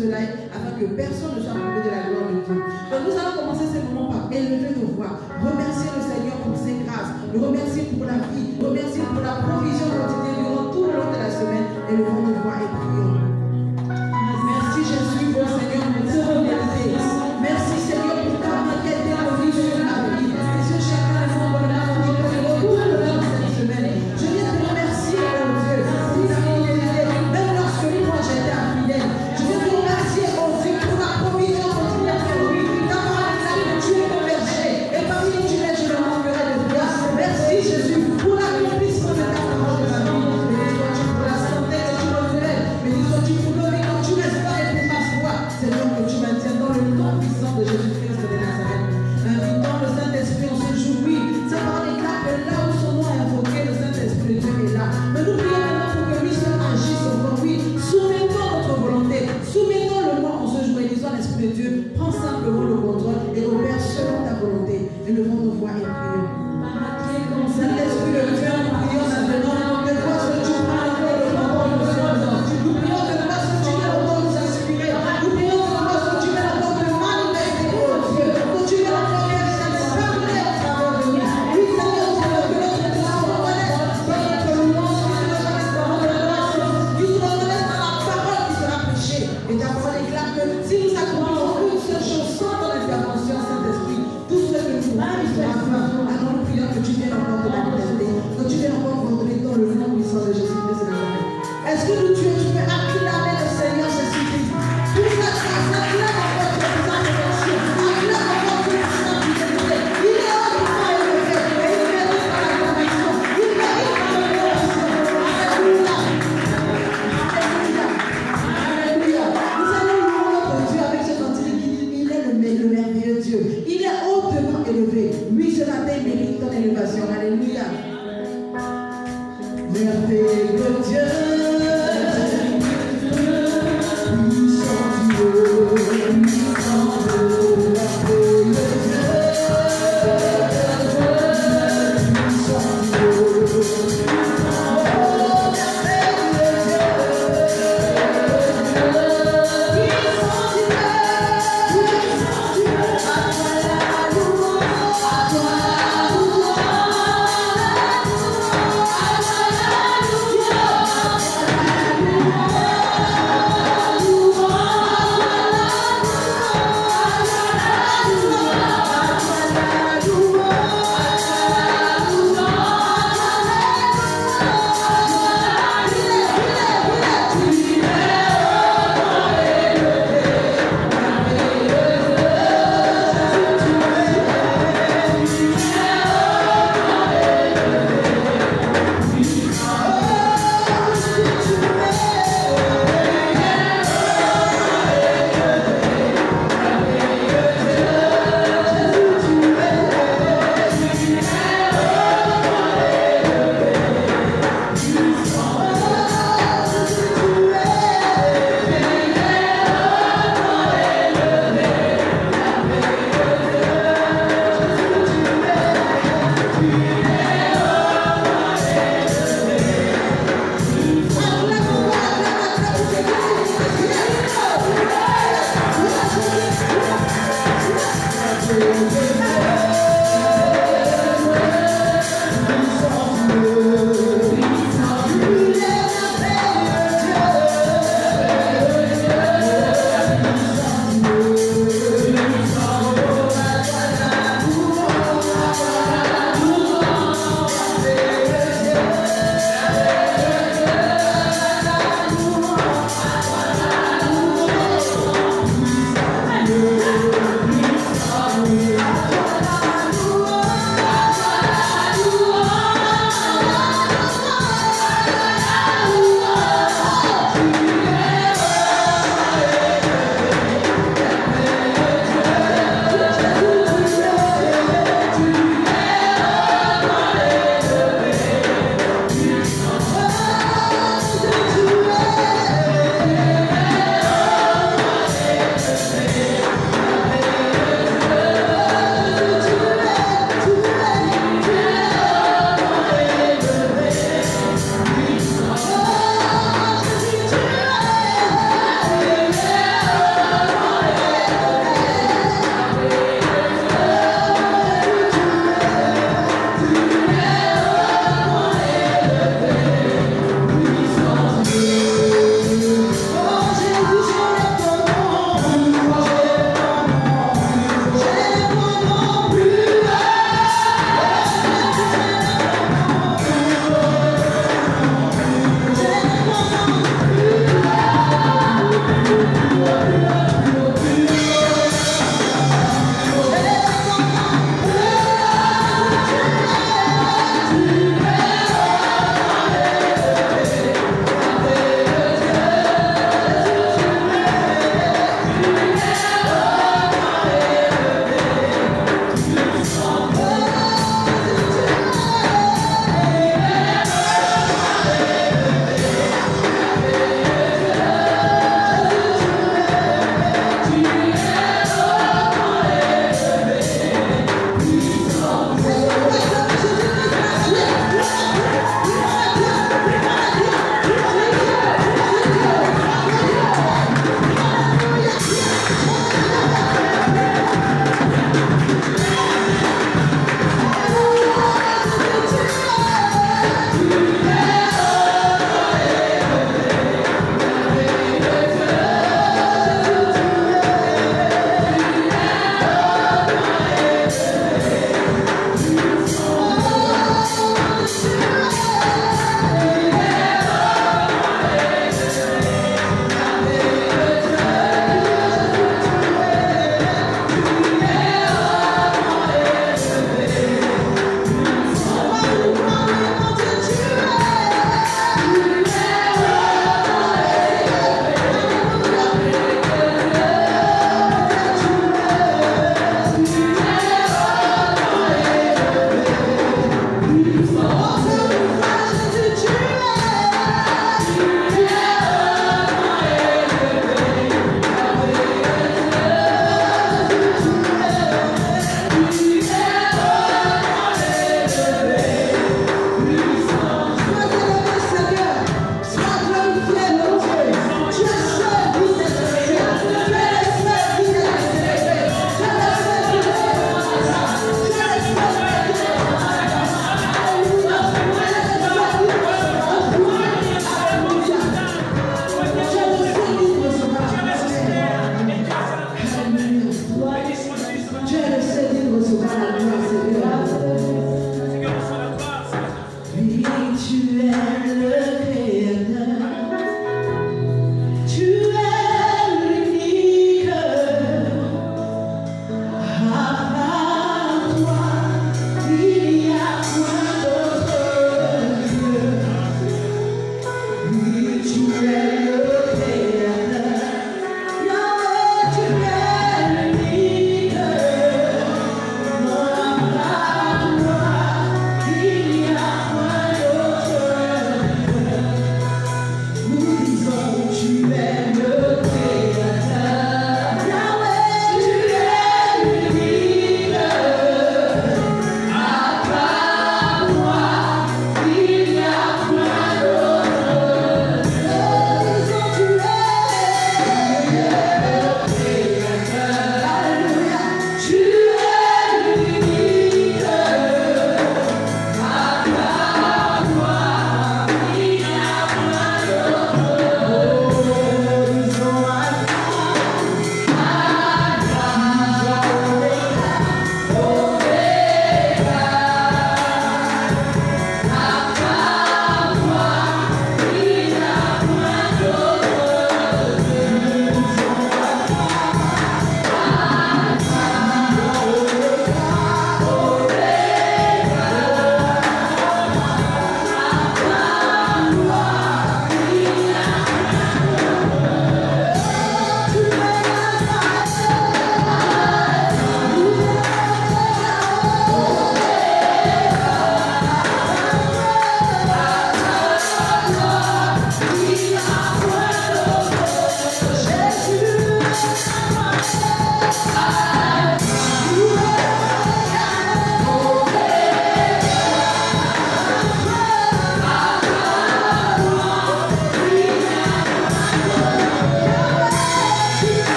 cela afin que personne ne soit privé de la gloire de Dieu. Donc nous allons commencer ce moment par élever nos voix, remercier le Seigneur pour ses grâces, le remercier pour la vie, le remercier pour la provision quotidienne durant tout le long de la semaine. Élevons nos voix et prions. Merci Jésus, bon Seigneur, pour ta fidélité. Merci Seigneur pour ta main qui a été revenue sur ma vie. Et sur chacun des membres de la famille que nous retrouvons cette semaine. Je viens te remercier, oh Dieu, pour ta fidélité. Même lorsque moi j'étais infidèle. Je viens te remercier, oh Dieu, pour la provision quotidienne que oui. Ta parole est là que tu es mon berger. Et parmi les tunnels, je ne manquerai de rien. Merci Jésus pour l'accomplissement de ta parole de ma vie. Béni sois-tu pour la santé que tu renouvelles. Béni sois-tu pour le vie quand tu restaures et pour ma foi. Seigneur, que tu maintiens dans le nom puissant de Jésus-Christ de Nazareth. Invitant le Saint-Esprit en ce jour, oui. C'est par les cas que là où son nom est invoqué, le Saint-Esprit de Dieu est là. Mais nous prions maintenant pour que lui seul agisse au nom, oui. Soumettons notre volonté. Soumettons-le-moi en ce jour et disons à l'Esprit de Dieu, prends simplement le contrôle et opère selon ta volonté. Élevons nos voix et prions. Saint-Esprit de Dieu, nous prions maintenant que toi seul tu prends encore le contrôle de ce temps. Nous prions que toi seul tu viens encore nous inspirer. Nous prions que toi seul tu viens encore te manifester, oh Dieu. Que tu viens encore réaliser des merveilles au travers de nous. Oui, Seigneur, Seigneur, que notre Dieu reconnaisse par notre louange, qu'il se reconnaisse par notre adoration, qu'il se reconnaisse par la parole qui sera prêchée. Et ta parole déclare que si nous accomplissons une seule chose sans ton intervention, Saint-Esprit, tout ce que nous faisons, alors nous prions que tu viennes encore te manifester, que tu viennes encore contrer dans le nom puissant de Jésus-Christ de Nazareth. Est-ce que nous, tu peux acclamer le Seigneur Jésus-Christ? Pour sa grâce, acclame encore sa protection, acclame encore sa fidélité. Il est hautement élevé et il mérite par l'acclamation, il mérite par l'adoration. Alléluia. Alléluia. Alléluia. Nous allons louer notre Dieu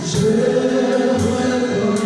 Je reconnais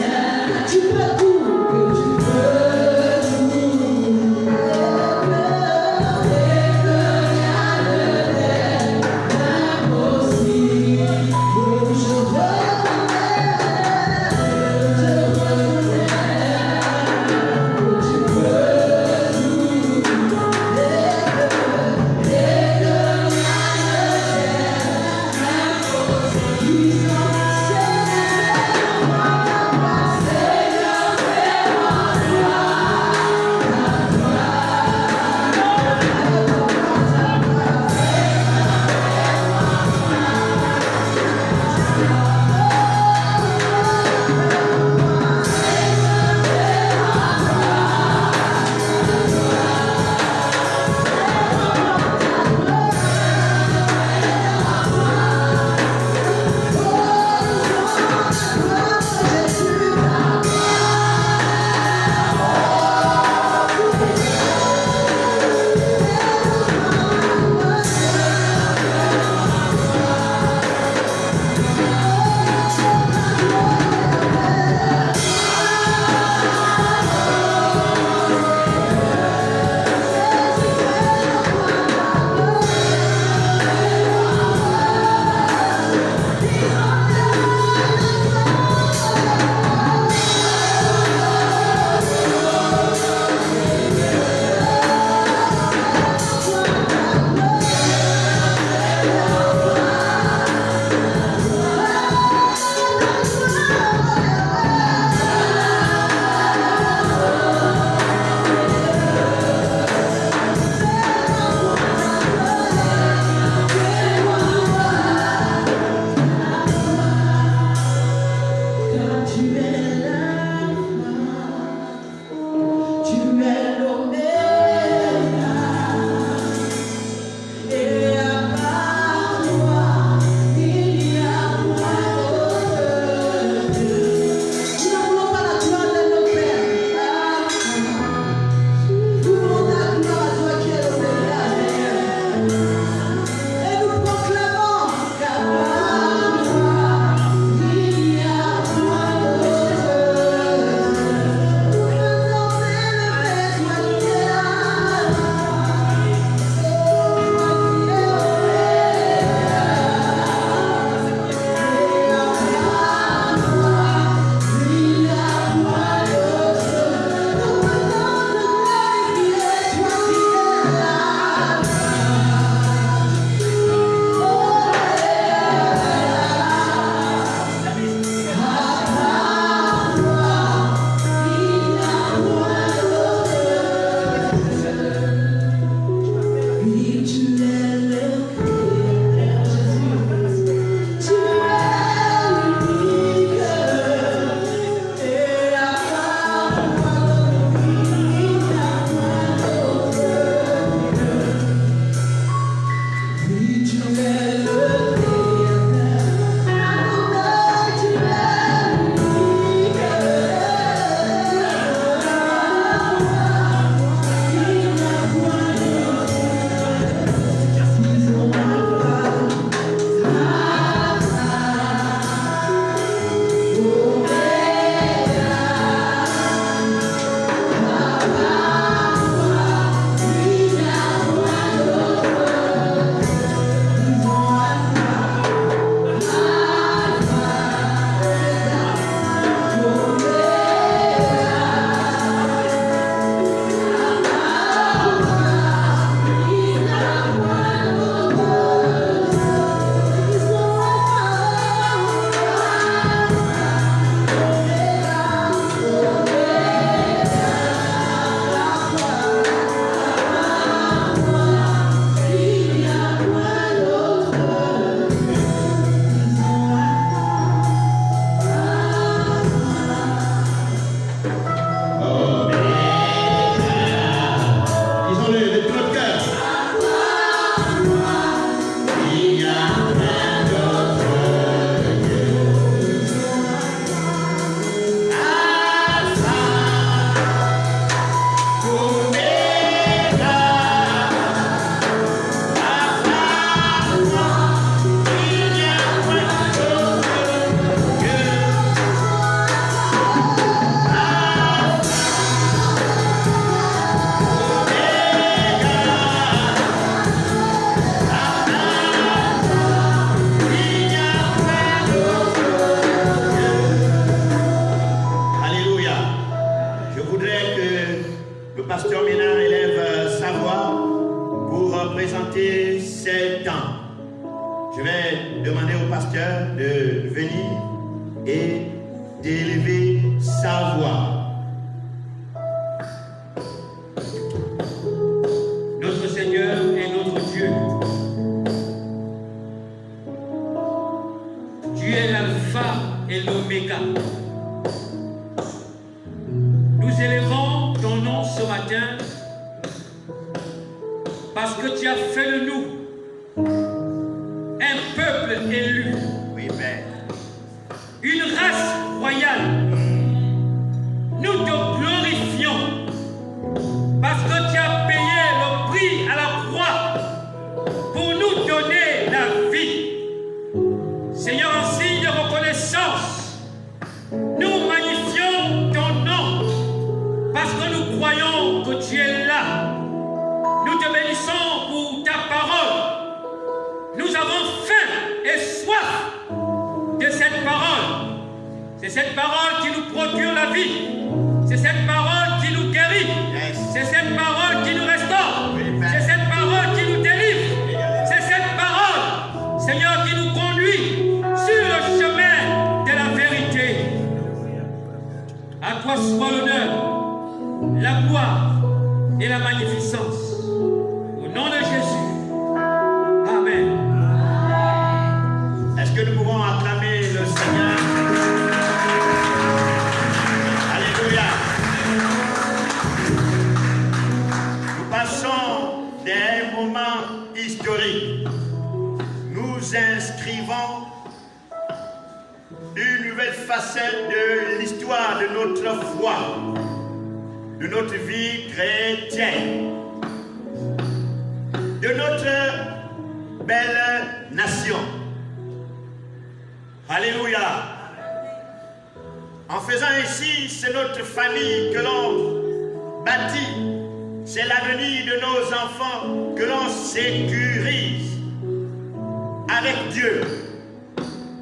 sa voix. Notre Seigneur et notre Dieu, tu es l'alpha et l'oméga. Nous élevons ton nom ce matin parce que tu as fait de nous un peuple élu, une race royale. Nous te glorifions parce que tu as payé le prix à la croix pour nous donner la vie. Seigneur, en signe de reconnaissance, nous magnifions ton nom parce que nous croyons que tu es là. Nous te bénissons pour ta parole. Nous avons faim et soif de cette parole. C'est cette parole qui nous procure la vie. C'est cette parole qui nous guérit. C'est cette parole qui nous restaure. C'est cette parole qui nous délivre. C'est cette parole, Seigneur, qui nous conduit sur le chemin de la vérité. À toi soit l'honneur, la gloire et la magnificence. Au nom de Jésus. Amen. Est-ce que nous pouvons acclamer le Seigneur? Alléluia. Nous passons des moments historiques. Nous inscrivons une nouvelle facette de l'histoire de notre foi, de notre vie chrétienne, de notre belle nation. Alléluia. En faisant ainsi, c'est notre famille que l'on bâtit. C'est l'avenir de nos enfants que l'on sécurise avec Dieu.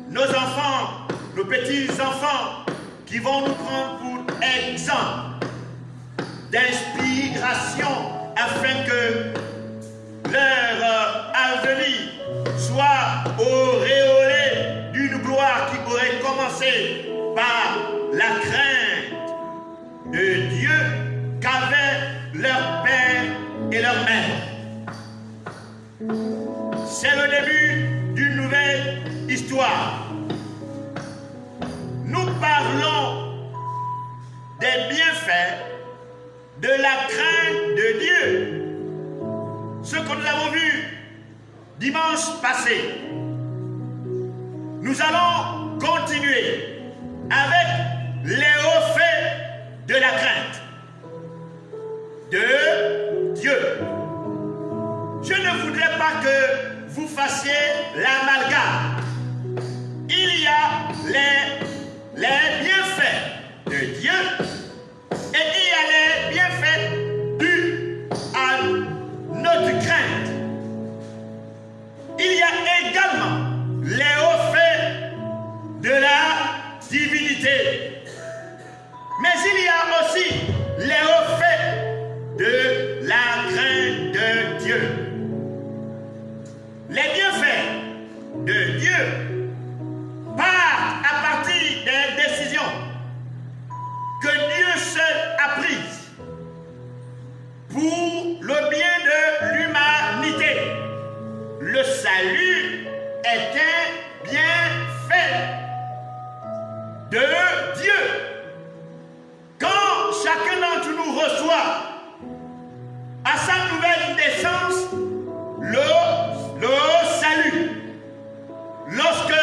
Nos enfants, nos petits-enfants qui vont nous prendre pour exemple d'inspiration afin que leur avenir soit auréolé d'une gloire qui aurait commencé par la crainte de Dieu qu'avaient leur père et leur mère. C'est le début d'une nouvelle histoire. Nous parlons des bienfaits de la crainte de Dieu. Ce que nous avons vu dimanche passé. Nous allons continuer avec les hauts faits de la crainte de Dieu. Je ne voudrais pas que vous fassiez l'amalgame. Il y a les bienfaits de Dieu et il y a les bienfaits dus à notre crainte. Il y a également les hauts faits de la divinité. Mais il y a aussi les hauts faits de la crainte de Dieu. Les bienfaits de Dieu partent à partir des décisions que Dieu seul a prises pour le bien de l'humanité. Le salut est un bienfait de Dieu. Quand chacun d'entre nous reçoit à sa nouvelle naissance le salut, lorsque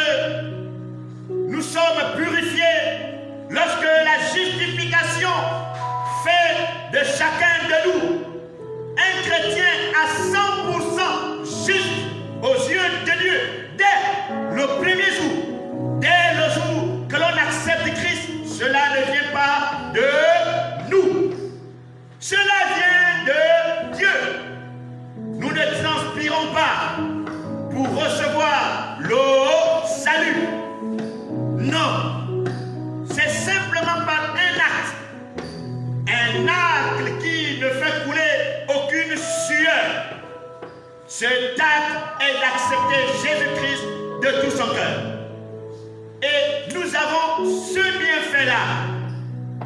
nous sommes purifiés, lorsque la justification fait de chacun de nous un chrétien à 100% juste aux yeux de Dieu, dès le premier jour, dès le jour que l'on accepte Christ, cela ne vient pas de nous. Cela vient de Dieu. Nous ne transpirons pas pour recevoir le salut. Non. C'est simplement par un acte qui ne fait couler aucune sueur. Cet acte est d'accepter Jésus-Christ de tout son cœur. Et nous avons ce bienfait-là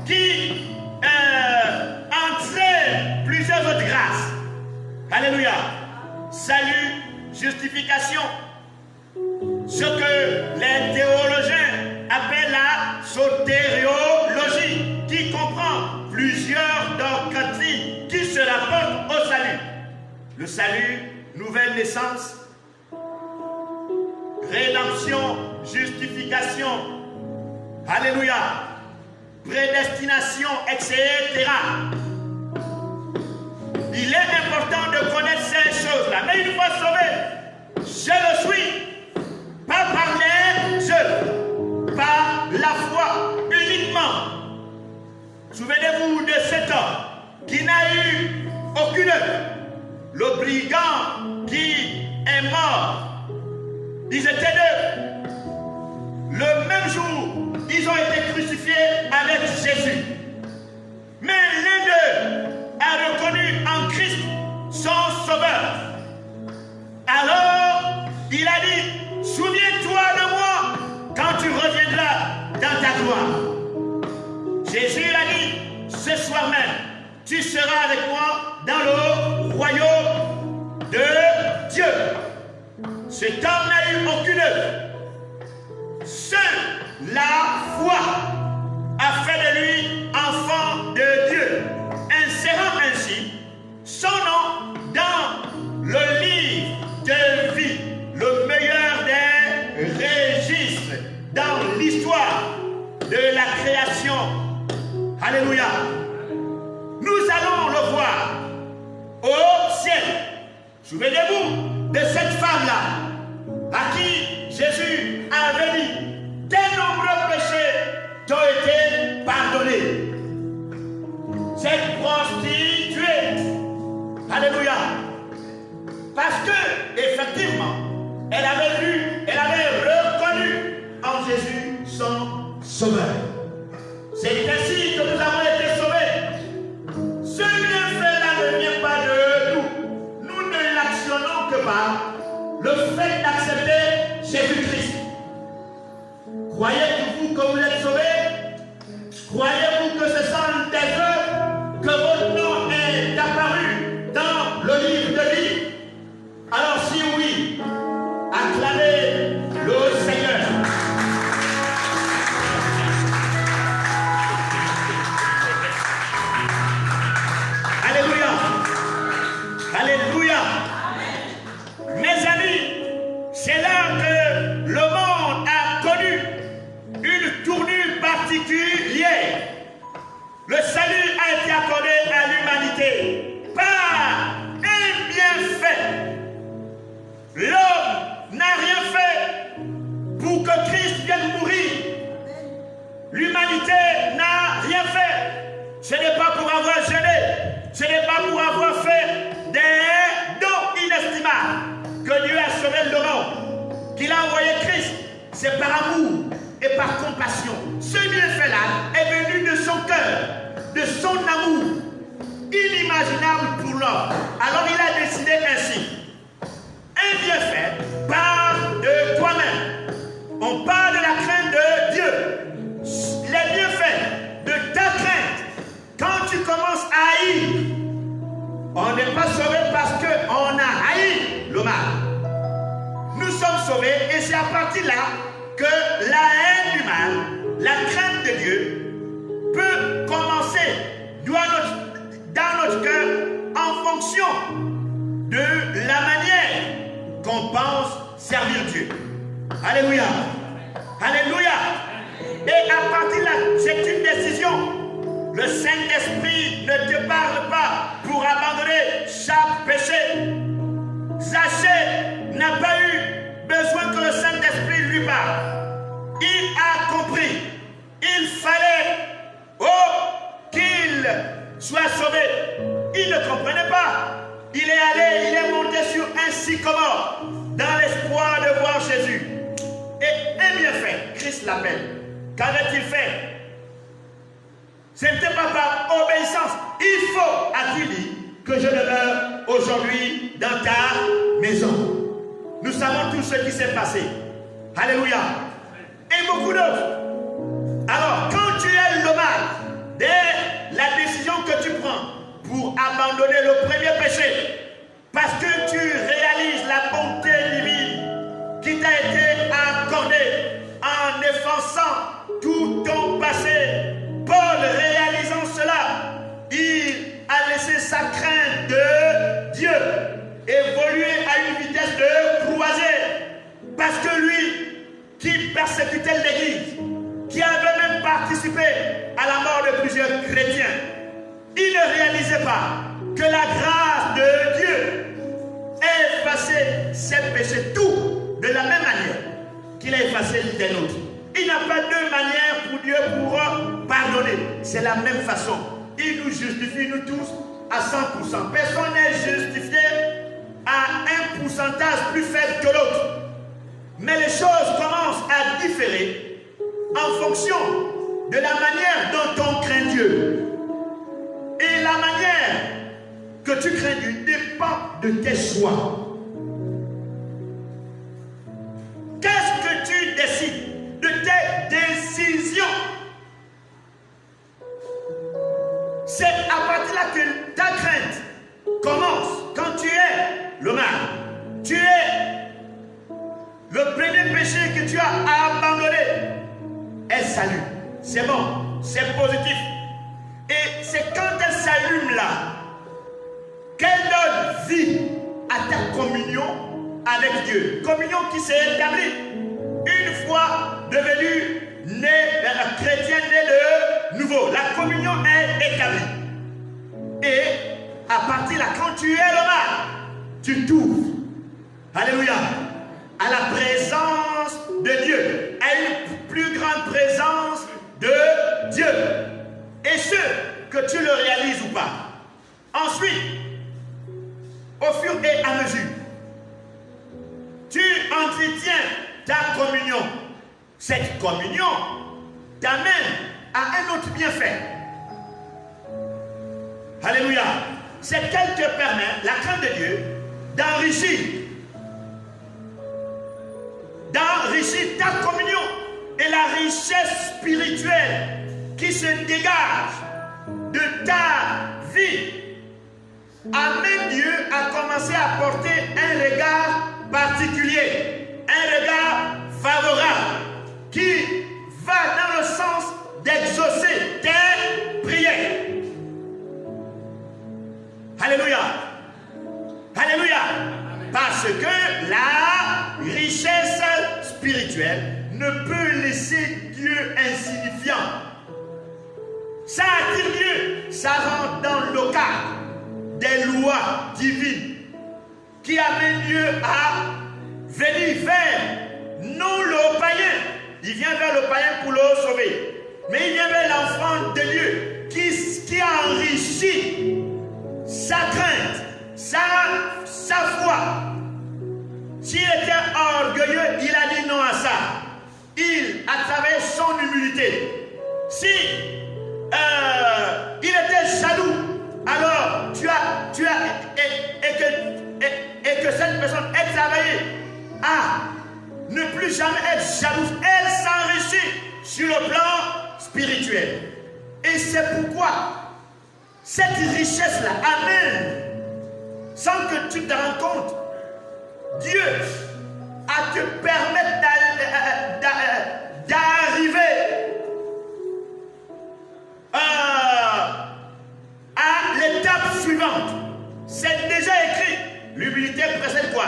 qui entraîne plusieurs autres grâces. Alléluia. Salut, justification. Ce que les théologiens appellent la sotériologie, qui comprend plusieurs doctrines qui se rapportent au salut. Le salut, nouvelle naissance, rédemption, justification, alléluia, prédestination, etc. Il est important de connaître ces choses-là. Mais une fois sauvé, je le suis, pas par les œuvres, par la foi uniquement. Souvenez-vous de cet homme qui n'a eu aucune œuvre. Le brigand qui est mort. Ils étaient deux. Le même jour, ils ont été crucifiés avec Jésus. Mais l'un d'eux a reconnu en Christ son sauveur. Alors, il a dit, souviens-toi de moi quand tu reviendras dans ta gloire. Jésus a dit, ce soir même, tu seras avec moi dans le royaume de Dieu. Cet homme n'a eu aucune œuvre. Seule la foi a fait de lui enfant de Dieu, insérant ainsi son nom dans le livre de vie, le meilleur des registres dans l'histoire de la création. Alléluia. Nous allons le voir au ciel. Souvenez-vous de cette femme-là à qui Jésus avait dit, tes nombreux péchés t'ont été pardonnés. Cette prostituée, alléluia, parce que effectivement, elle avait reconnu en Jésus son sauveur. C'est ainsi que nous avons été sauvés. Ce bienfait-là ne vient pas de nous. Nous ne l'actionnons que par le fait d'accepter Jésus-Christ. Croyez-vous que vous êtes sauvés? Croyez-vous que ce sont des œuvres que votre nom est apparu dans le livre de vie? Alors si oui, acclamez le Seigneur. Alléluia. Alléluia. Mes amis, c'est là que le monde a connu une tournure particulière. Le salut a été accordé à l'humanité par un bienfait. L'homme n'a rien fait pour que Christ vienne mourir. L'humanité n'a rien fait. Ce n'est pas pour avoir jeûné, ce n'est pas pour avoir fait des dons inestimables que Dieu a sauvé le monde, qu'il a envoyé Christ. C'est par amour et par compassion. Ce bienfait-là est venu de son cœur, de son amour inimaginable pour l'homme. Alors il a décidé ainsi. Un bienfait part de toi-même. On parle de la crainte de Dieu. Les bienfaits de ta crainte. Quand tu commences à haïr, on n'est pas sauvé parce qu'on a haï le mal. Nous sommes sauvés et c'est à partir là que la haine du mal, la crainte de Dieu peut commencer dans notre cœur en fonction de la manière qu'on pense servir Dieu. Alléluia. Alléluia. Et à partir là, c'est une décision. Le Saint-Esprit ne te parle pas pour abandonner chaque péché. Zachée n'a pas eu besoin que le Saint-Esprit lui parle. Il a compris. Il fallait qu'il soit sauvé. Il ne comprenait pas. Il est allé, il est monté sur un sycomore dans l'espoir de voir Jésus. Et un bienfait, Christ l'appelle. Qu'avait-il fait? Ce n'était pas par obéissance. Il faut, a-t-il dit, que je demeure aujourd'hui dans ta maison. Nous savons tout ce qui s'est passé. Alléluia. Et beaucoup d'autres. Alors, quand tu aimes le mal, abandonné le premier péché, parce que tu réalises la bonté divine qui t'a été accordée en effaçant tout ton passé, Paul, réalisant cela, il a laissé sa crainte de Dieu évoluer à une vitesse de croisée, parce que lui qui persécutait l'Église, qui avait même participé à la mort de plusieurs chrétiens, il ne réalisait pas que la grâce de Dieu a effacé ses péchés, tout de la même manière qu'il a effacé les nôtres. Il n'y a pas deux manières pour Dieu pour pardonner. C'est la même façon. Il nous justifie, nous tous, à 100%. Personne n'est justifié à un pourcentage plus faible que l'autre. Mais les choses commencent à différer en fonction de la manière dont on craint Dieu. Et la manière que tu crains Dieu dépend de tes choix. Qu'est-ce que tu décides de tes décisions? C'est à partir de là que ta crainte commence. Quand tu es le mal, tu es le premier péché que tu as abandonné. Elle s'allume. C'est bon, c'est positif. Et c'est quand elle s'allume là qu'elle donne vie à ta communion avec Dieu. Communion qui s'est établie une fois devenu chrétien né de nouveau. La communion est établie. Et à partir de là, quand tu es le mal, tu t'ouvres. Alléluia. À la présence de Dieu. À une plus grande présence de Dieu. Et ce, que tu le réalises ou pas. Ensuite, au fur et à mesure, tu entretiens ta communion. Cette communion t'amène à un autre bienfait. Alléluia. C'est qu'elle te permet, la crainte de Dieu, d'enrichir ta communion et la richesse spirituelle qui se dégage de ta vie. Amène Dieu à commencer à porter un regard particulier, un regard favorable qui va dans le sens d'exaucer tes prières. Alléluia. Alléluia. Parce que la richesse spirituelle ne peut laisser Dieu insignifiant. Ça attire Dieu, ça rentre dans le cadre des lois divines qui amènent Dieu à venir vers non le païen. Il vient vers le païen pour le sauver. Mais il vient vers l'enfant de Dieu qui a enrichi sa crainte, sa foi. S'il était orgueilleux, il a dit non à ça. Il, à travers son humilité, si il était jaloux, alors et que cette personne ait travaillé à ne plus jamais être jalouse, elle s'enrichit sur le plan spirituel. Et c'est pourquoi cette richesse-là amène, sans que tu te rendes compte, Dieu à te permettre d'arriver à l'étape suivante. C'est déjà écrit. L'humilité précède quoi?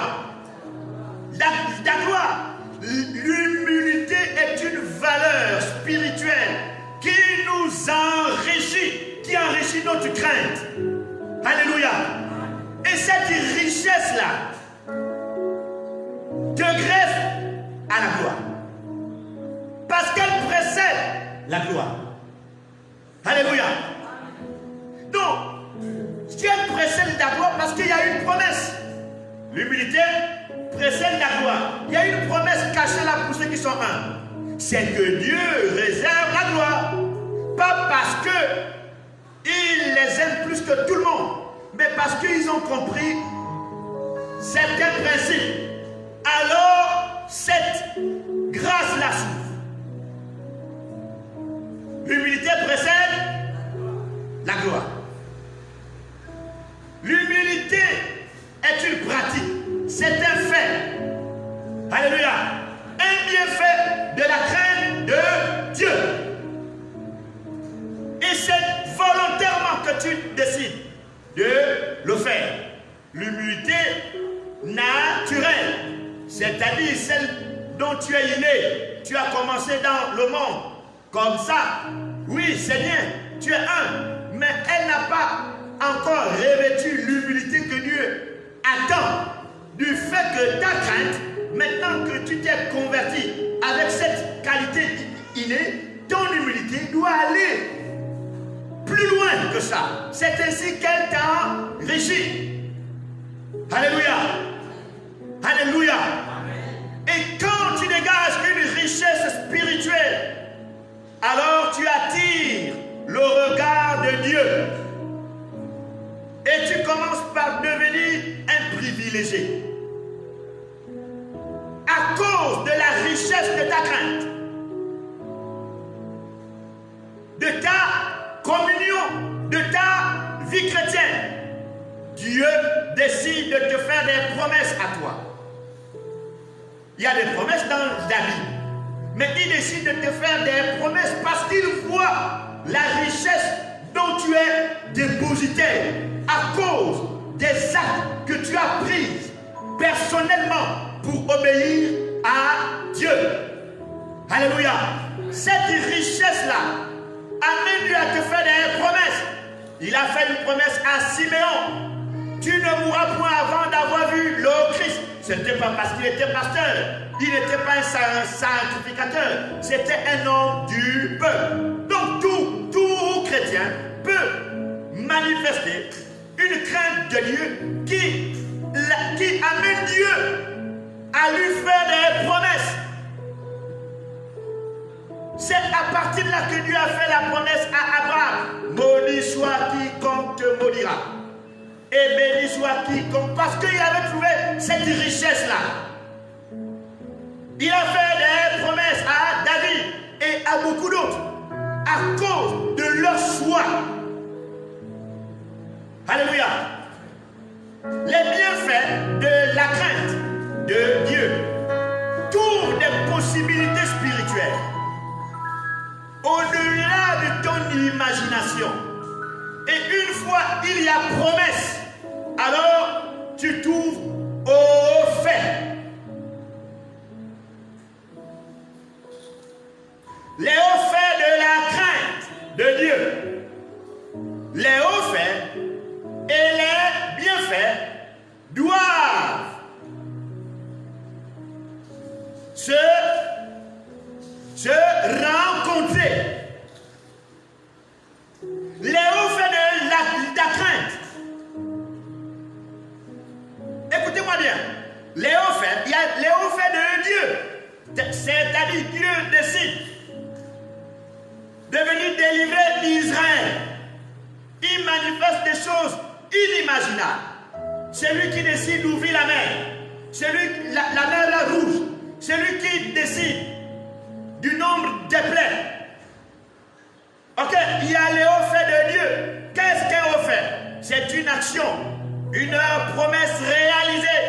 La gloire. L'humilité est une valeur spirituelle qui nous enrichit, qui enrichit notre crainte. Alléluia. Et cette richesse-là te greffe à la gloire. Parce qu'elle précède la gloire. Alléluia. Donc, si elle précède la gloire, parce qu'il y a une promesse. L'humilité précède la gloire. Il y a une promesse cachée là pour ceux qui sont un. C'est que Dieu réserve la gloire. Pas parce qu'il les aime plus que tout le monde, mais parce qu'ils ont compris certains principes. Alors, cette grâce-là s'ouvre. L'humilité précède la gloire. c'est volontairement que tu décides de le faire. L'humilité naturelle, c'est-à-dire celle dont tu es né, tu as commencé dans le monde comme ça. Oui, c'est bien, tu es un, mais elle n'a pas encore revêtu l'humilité que Dieu attend du fait que ta crainte, maintenant que tu t'es converti avec cette qualité innée, ton humilité doit aller plus loin que ça. C'est ainsi qu'elle t'a régi. Alléluia. Alléluia. Et quand tu dégages une richesse spirituelle, alors tu attires le regard de Dieu. Et tu commences par devenir un privilégié. À cause de la richesse de ta crainte, de ta communion, de ta vie chrétienne, Dieu décide de te faire des promesses à toi. Il y a des promesses dans la vie, mais il décide de te faire des promesses parce qu'il voit la richesse dont tu es dépositaire à cause des actes que tu as pris personnellement pour obéir à Dieu. Alléluia. Cette richesse-là amène Dieu à te faire des promesses. Il a fait une promesse à Siméon. Tu ne mourras point avant d'avoir vu le Christ. Ce n'était pas parce qu'il était pasteur. Il n'était pas un sacrificateur. C'était un homme du peuple. Donc tout chrétien peut manifester une crainte de Dieu qui amène Dieu à lui faire des promesses. C'est à partir de là que Dieu a fait la promesse à Abraham. Maudit soit quiconque te maudira. Et béni soit quiconque. Parce qu'il avait trouvé cette richesse-là. Il a fait des promesses à David et à beaucoup d'autres. À cause de leur choix. Alléluia. Les bienfaits de la crainte de Dieu t'ouvrent des possibilités spirituelles. Au-delà de ton imagination. Et une fois il y a promesse, alors tu t'ouvres aux faits. Les hauts faits de la crainte de Dieu. Les hauts faits et les bienfaits doivent se rencontrer. Les hauts faits de la crainte. Écoutez-moi bien. Les hauts faits, il y a les hauts faits de Dieu. C'est-à-dire Dieu décide de venir délivrer Israël. Il manifeste des choses inimaginables. C'est lui qui décide d'ouvrir la mer. C'est lui, la mer la rouge. C'est lui qui décide du nombre des plaies. Ok, il y a les hauts faits de Dieu. Qu'est-ce qu'un haut fait? C'est une action, une promesse réalisée.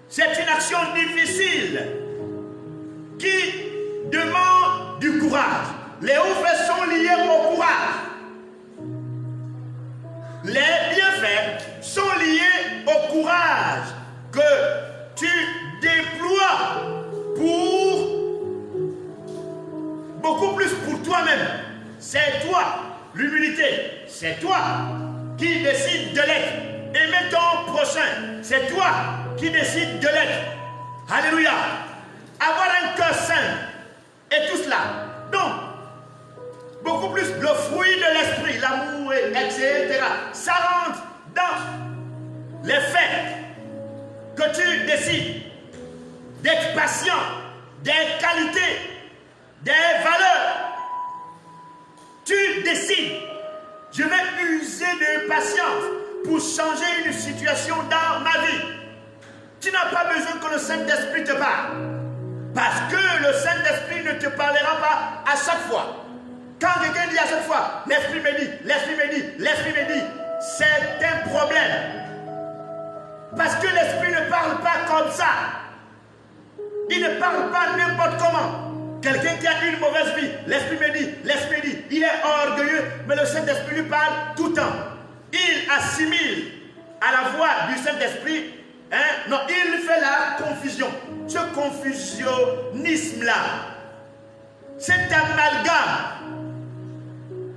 C'est une action difficile qui demande du courage. Les hauts faits sont liés au courage. Les bienfaits sont liés au courage que tu déploies pour beaucoup plus pour toi-même. C'est toi, l'humilité. C'est toi qui décides de l'être. Aimer ton prochain. C'est toi qui décides de l'être. Alléluia. Avoir un cœur saint et tout cela. Donc, beaucoup plus le fruit de l'esprit, l'amour, etc. Ça rentre dans les faits que tu décides d'être patient, des qualités, des valeurs. Tu décides, je vais user de patience pour changer une situation dans ma vie. Tu n'as pas besoin que le Saint-Esprit te parle. Parce que le Saint-Esprit ne te parlera pas à chaque fois. Quand quelqu'un dit à chaque fois, l'Esprit me dit, l'Esprit me dit, l'Esprit me dit, c'est un problème. Parce que l'Esprit ne parle pas comme ça. Il ne parle pas n'importe comment. Quelqu'un qui a une mauvaise vie, l'Esprit me dit, il est orgueilleux, mais le Saint-Esprit lui parle tout le temps. Il assimile à la voix du Saint-Esprit, non, il fait la confusion. Ce confusionnisme-là, cet amalgame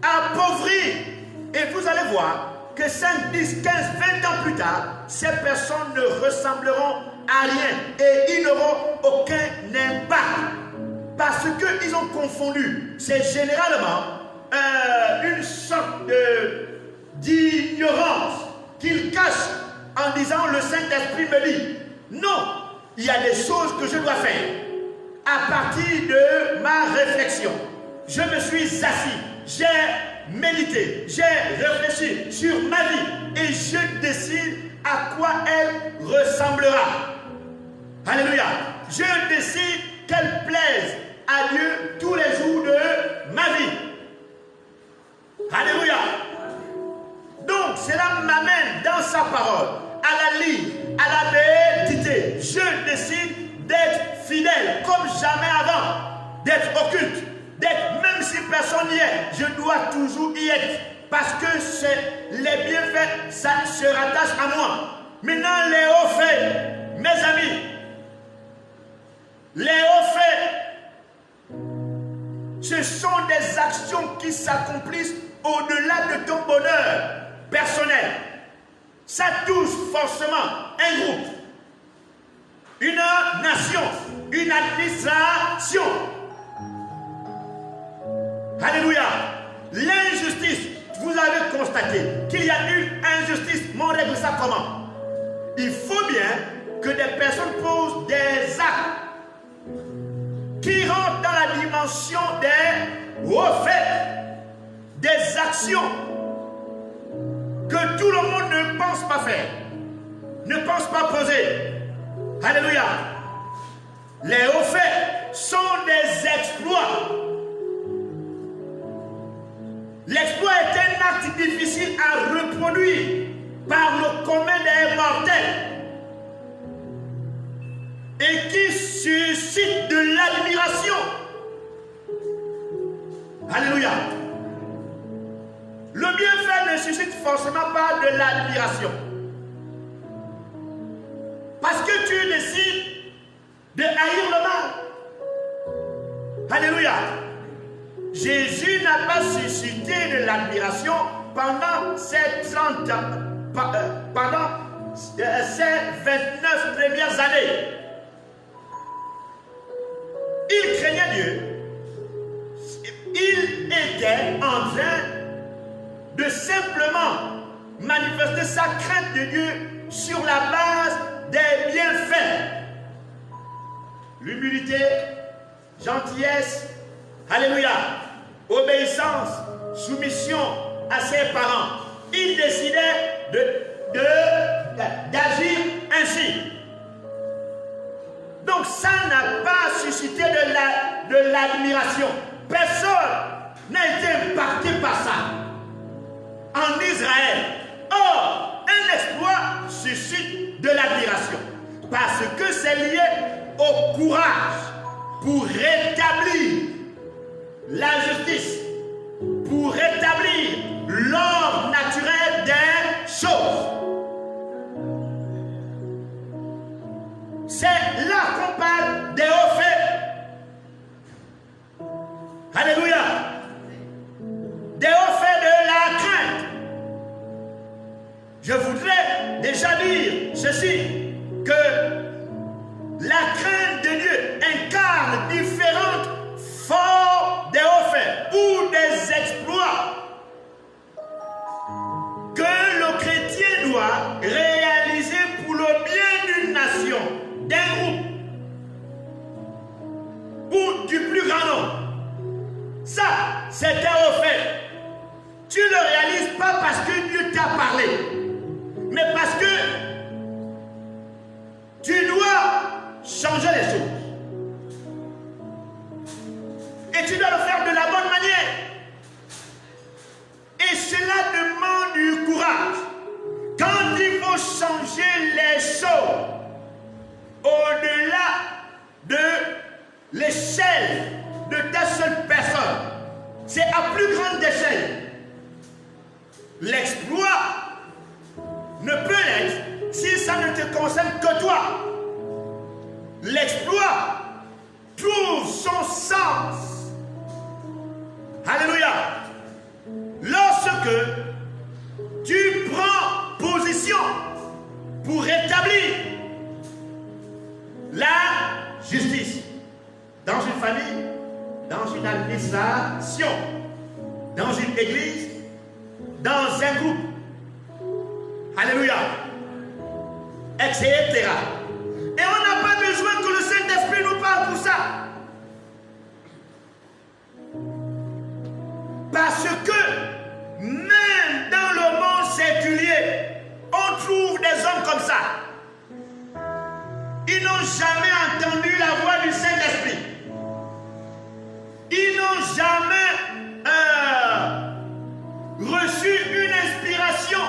appauvri. Et vous allez voir que 5, 10, 15, 20 ans plus tard, ces personnes ne ressembleront à rien et ils n'auront aucun impact. Parce qu'ils ont confondu. C'est généralement une sorte d'ignorance qu'ils cachent en disant le Saint-Esprit me dit. Non, il y a des choses que je dois faire. À partir de ma réflexion, je me suis assis, j'ai médité, j'ai réfléchi sur ma vie et je décide à quoi elle ressemblera. Alléluia. Je décide qu'elle plaise à Dieu tous les jours de ma vie. Alléluia. Donc cela m'amène dans sa parole à la lire, à la méditer. Je décide d'être fidèle comme jamais avant, d'être occulte, d'être, même si personne n'y est, je dois toujours y être. Parce que les bienfaits, ça se rattache à moi. Maintenant, les hauts faits, mes amis, les hauts faits, ce sont des actions qui s'accomplissent au-delà de ton bonheur personnel. Ça touche forcément un groupe, une nation, une administration. Alléluia. L'injustice, vous avez constaté qu'il y a une injustice, mais on règle ça comment? Il faut bien que des personnes posent des actes qui rentrent dans la dimension des hauts faits, des actions que tout le monde ne pense pas faire, ne pense pas poser. Alléluia. Les hauts faits sont des exploits. L'exploit est un acte difficile à reproduire par le commun des mortels et qui suscite de l'admiration. Alléluia. Le bienfait ne suscite forcément pas de l'admiration. Parce que tu décides de haïr le mal. Alléluia. Jésus n'a pas suscité de l'admiration pendant ces 30 ans, pendant ces 29 premières années. Il craignait Dieu. Il était en train de simplement manifester sa crainte de Dieu sur la base des bienfaits. L'humilité, gentillesse, alléluia, obéissance, soumission à ses parents. Il décidait d'agir ainsi. Donc ça n'a pas suscité de l'admiration. Personne n'a été impacté par ça en Israël. Or, un exploit suscite de l'admiration parce que c'est lié au courage pour rétablir la justice, pour rétablir l'ordre naturel des choses. C'est là qu'on parle des hauts faits. Alléluia. Des hauts faits de la crainte. Je voudrais déjà dire ceci, que la crainte de Dieu incarne différentes formes des hauts faits ou des exploits que le chrétien doit réaliser pour le bien d'une nation, d'un groupe ou du plus grand nombre. Ça, c'est un haut fait. Tu ne le réalises pas parce que Dieu t'a parlé, mais parce que tu dois changer les choses. Et tu dois le faire de la bonne manière. Et cela demande du courage. Quand il faut changer les choses au-delà de l'échelle de telle seule personne. C'est à plus grande échelle. L'exploit ne peut être si ça ne te concerne que toi. L'exploit trouve son sens. Alléluia. Lorsque tu prends position pour rétablir la justice dans une famille, dans une administration, dans une église, dans un groupe. Alléluia. Etc. Et on n'a pas besoin que le Saint-Esprit nous parle pour ça. Parce que même dans le monde séculier, on trouve des hommes comme ça. Ils n'ont jamais entendu la voix du Saint-Esprit. Ils n'ont jamais reçu une inspiration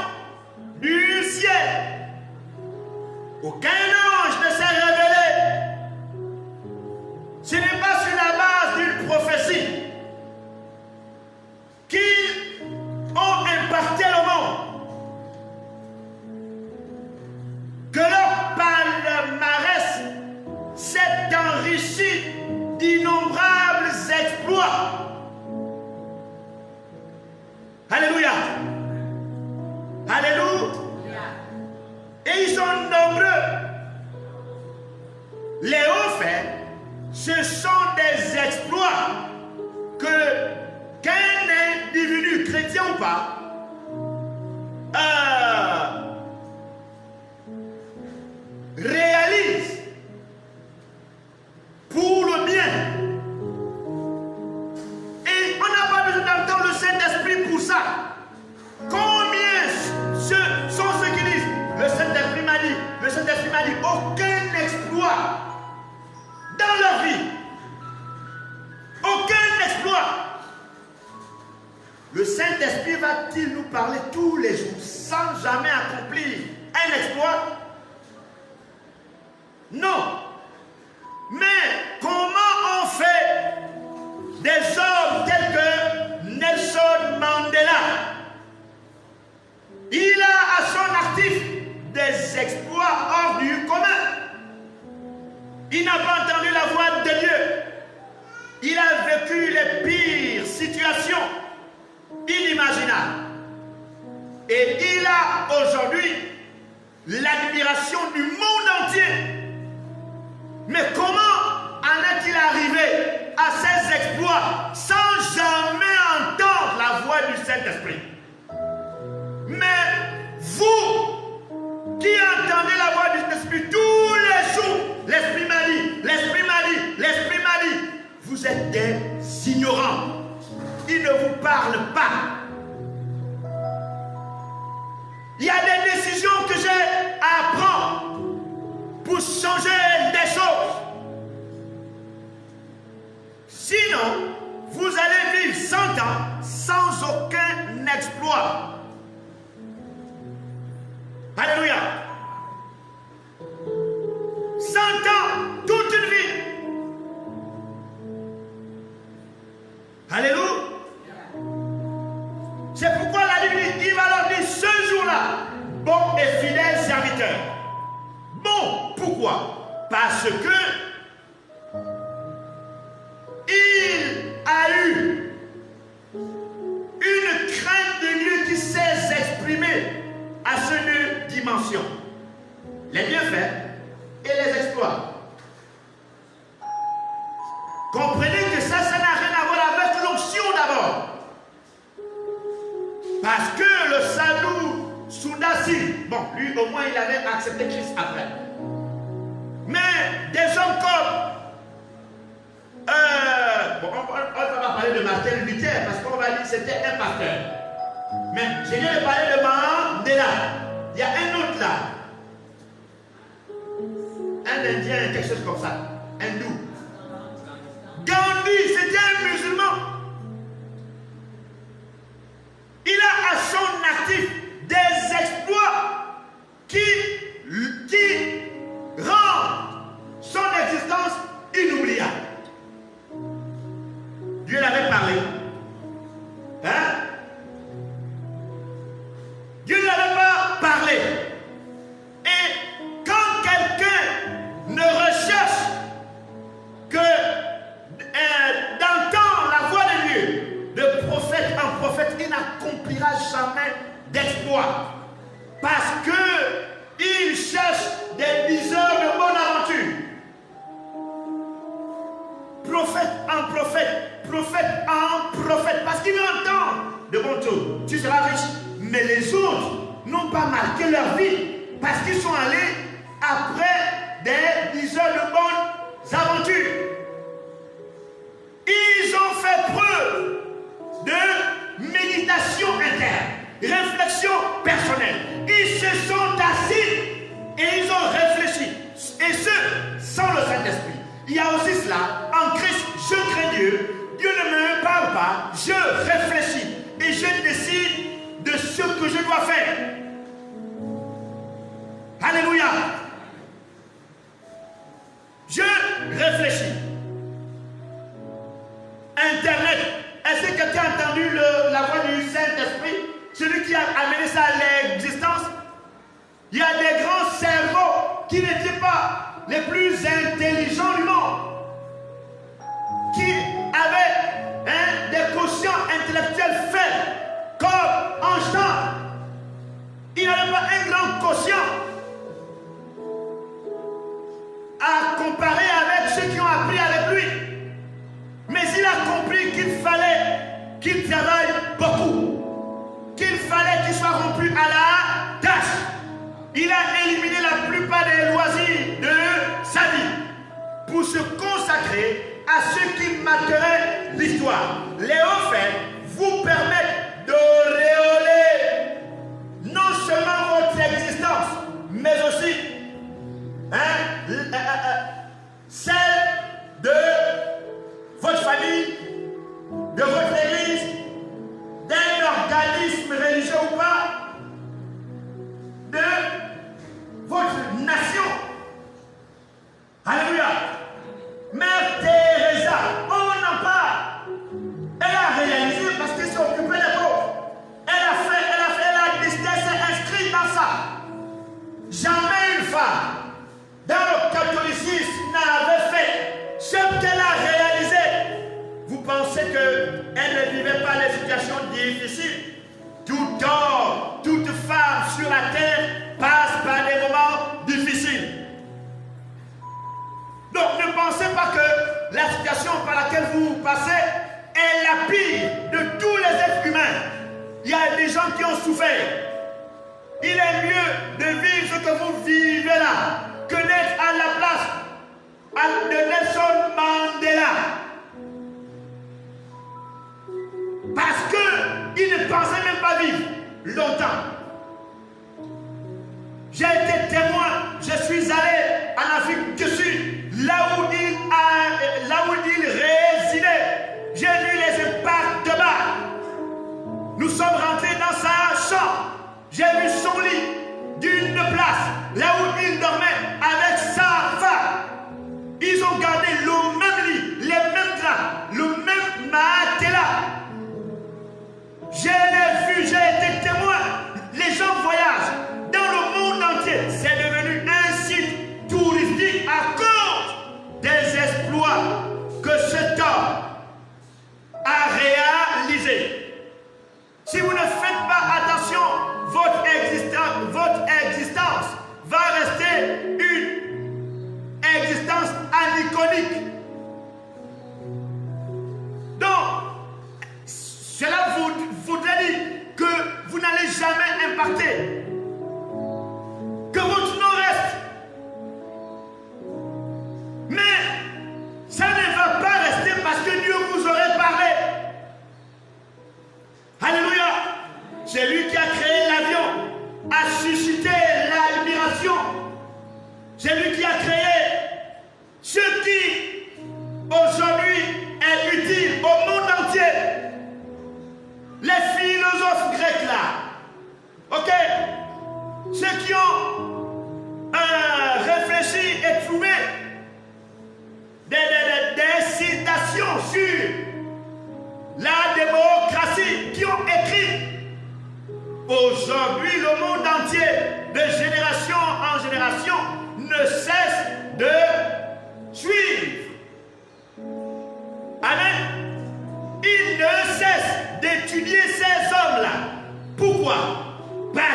du ciel. Aucun ange ne s'est révélé. Ce n'est pas sur la base d'une prophétie qu'ils ont impacté le monde que leur palmarès s'est enrichi d'innombrables exploits. Alléluia. Alléluia. Et ils sont nombreux. Les hauts faits, ce sont des exploits que qu'un individu, chrétien ou pas, réalise pour le bien. Et on n'a pas besoin d'entendre le Saint-Esprit pour ça. Combien sont ceux qui disent le Saint-Esprit m'a dit, le Saint-Esprit m'a dit, aucun exploit dans leur vie, aucun exploit. Le Saint-Esprit va-t-il nous parler tous les jours sans jamais accomplir un exploit? Non. Mais comment on fait des hommes tels que Nelson Mandela? Il a à son actif des exploits hors du commun. Il n'a pas entendu la voix de Dieu. Il a vécu les pires situations inimaginables. Et il a aujourd'hui l'admiration du monde entier. Mais comment en est-il arrivé à ces exploits sans jamais entendre la voix du Saint-Esprit? Mais vous qui entendez la voix du Saint-Esprit tous les jours, l'Esprit m'a dit, l'Esprit m'a dit, l'Esprit m'a dit, vous êtes des ignorants. Il ne vous parle pas. Il y a des décisions que j'ai à prendre pour changer des choses. Sinon, vous allez vivre 100 ans sans aucun exploit. Alléluia. 100 ans, toute une vie. Alléluia. C'est pourquoi la Bible dit, il va leur dire ce jour-là, bon et fidèle serviteur. Bon, pourquoi? Parce que il a eu une crainte de Dieu qui s'est exprimée à ces deux dimensions. Les bienfaits et les exploits. Comprenez que ça n'a rien à voir avec l'onction d'abord. Parce que le salut Soudassi, bon, lui au moins il avait accepté Christ après. Mais des hommes comme bon, on va pas parler de Martin Luther parce qu'on va dire que c'était un pasteur. Mais je viens de parler de Mandela. Il y a un autre là. Un Indien, quelque chose comme ça. Un hindou. Gandhi, c'était un musulman. Il a à son actif des exploits qui rendent son existence inoubliable. foi. Parce qu'ils cherchent des diseurs de bonne aventure. Prophète en prophète, prophète en prophète. Parce qu'ils entendent de bonnes choses. Tu seras riche. Mais les autres n'ont pas marqué leur vie. Parce qu'ils sont allés après des diseurs de bonnes aventures. Ils ont fait preuve de méditation interne, réflexion personnelle. Ils se sont assis et ils ont réfléchi. Et ce, sans le Saint-Esprit. Il y a aussi cela. En Christ, je crains Dieu. Dieu ne me parle pas. Je réfléchis. Et je décide de ce que je dois faire. Alléluia. Je réfléchis. Internet. Est-ce que quelqu'un a entendu la voix du Saint-Esprit? Celui qui a amené ça à l'existence? Il y a des grands cerveaux qui n'étaient pas les plus intelligents du monde, qui avaient des quotients intellectuels faibles, comme Einstein. Il n'avait pas un grand quotient à comparer avec ceux qui ont appris avec lui. Mais il a compris qu'il fallait qu'il travaille beaucoup, qu'il fallait qu'il soit rompu à la tâche. Il a éliminé la plupart des loisirs de sa vie pour se consacrer à ce qui marquerait l'histoire. Les hauts faits vous permettent d'auréoler non seulement votre existence, mais aussi celle de votre famille, de votre église, d'un organisme religieux ou pas, de votre nation. Alléluia. Mère Teresa, on en parle. Elle a réalisé parce qu'elle s'est occupée des pauvres. Elle s'est inscrite dans ça. Jamais une femme dans le catholicisme n'avait fait ce qu'elle a réalisé. Vous pensez qu'elle ne vivait pas les situations difficiles? Tout homme, toute femme sur la terre passe par des moments difficiles. Donc ne pensez pas que la situation par laquelle vous passez est la pire de tous les êtres humains. Il y a des gens qui ont souffert. Il est mieux de vivre ce que vous vivez là que d'être à la place de Nelson Mandela. Parce qu'il ne pensait même pas vivre longtemps. J'ai été témoin, je suis allé en Afrique du Sud, là où il résidait. J'ai vu les impacts de balles. Nous sommes rentrés dans sa chambre. J'ai vu son lit d'une place, là où il dormait avec sa femme. Ils ont gardé le même lit, les mêmes draps, le même matelas. Je l'ai vu, j'ai été témoin. Les gens voyagent dans le monde entier. C'est devenu un site touristique à cause des exploits que cet homme a réalisés. Si vous ne faites pas attention, votre existence va rester une existence aniconique. Donc, cela voudrait dire que vous n'allez jamais impacter, que votre nom reste. Mais ça ne va pas rester parce que Dieu vous aurait parlé. Alléluia. C'est lui qui a créé l'avion, a suscité l'admiration. C'est lui qui a créé ce qui aujourd'hui est utile au monde entier. Les philosophes grecs là, ok, ceux qui ont réfléchi et trouvé des citations sur la démocratie, qui ont écrit. Aujourd'hui, le monde entier, de génération en génération, ne cesse de suivre. Amen. Il ne cesse d'étudier ces hommes-là. Pourquoi? Parce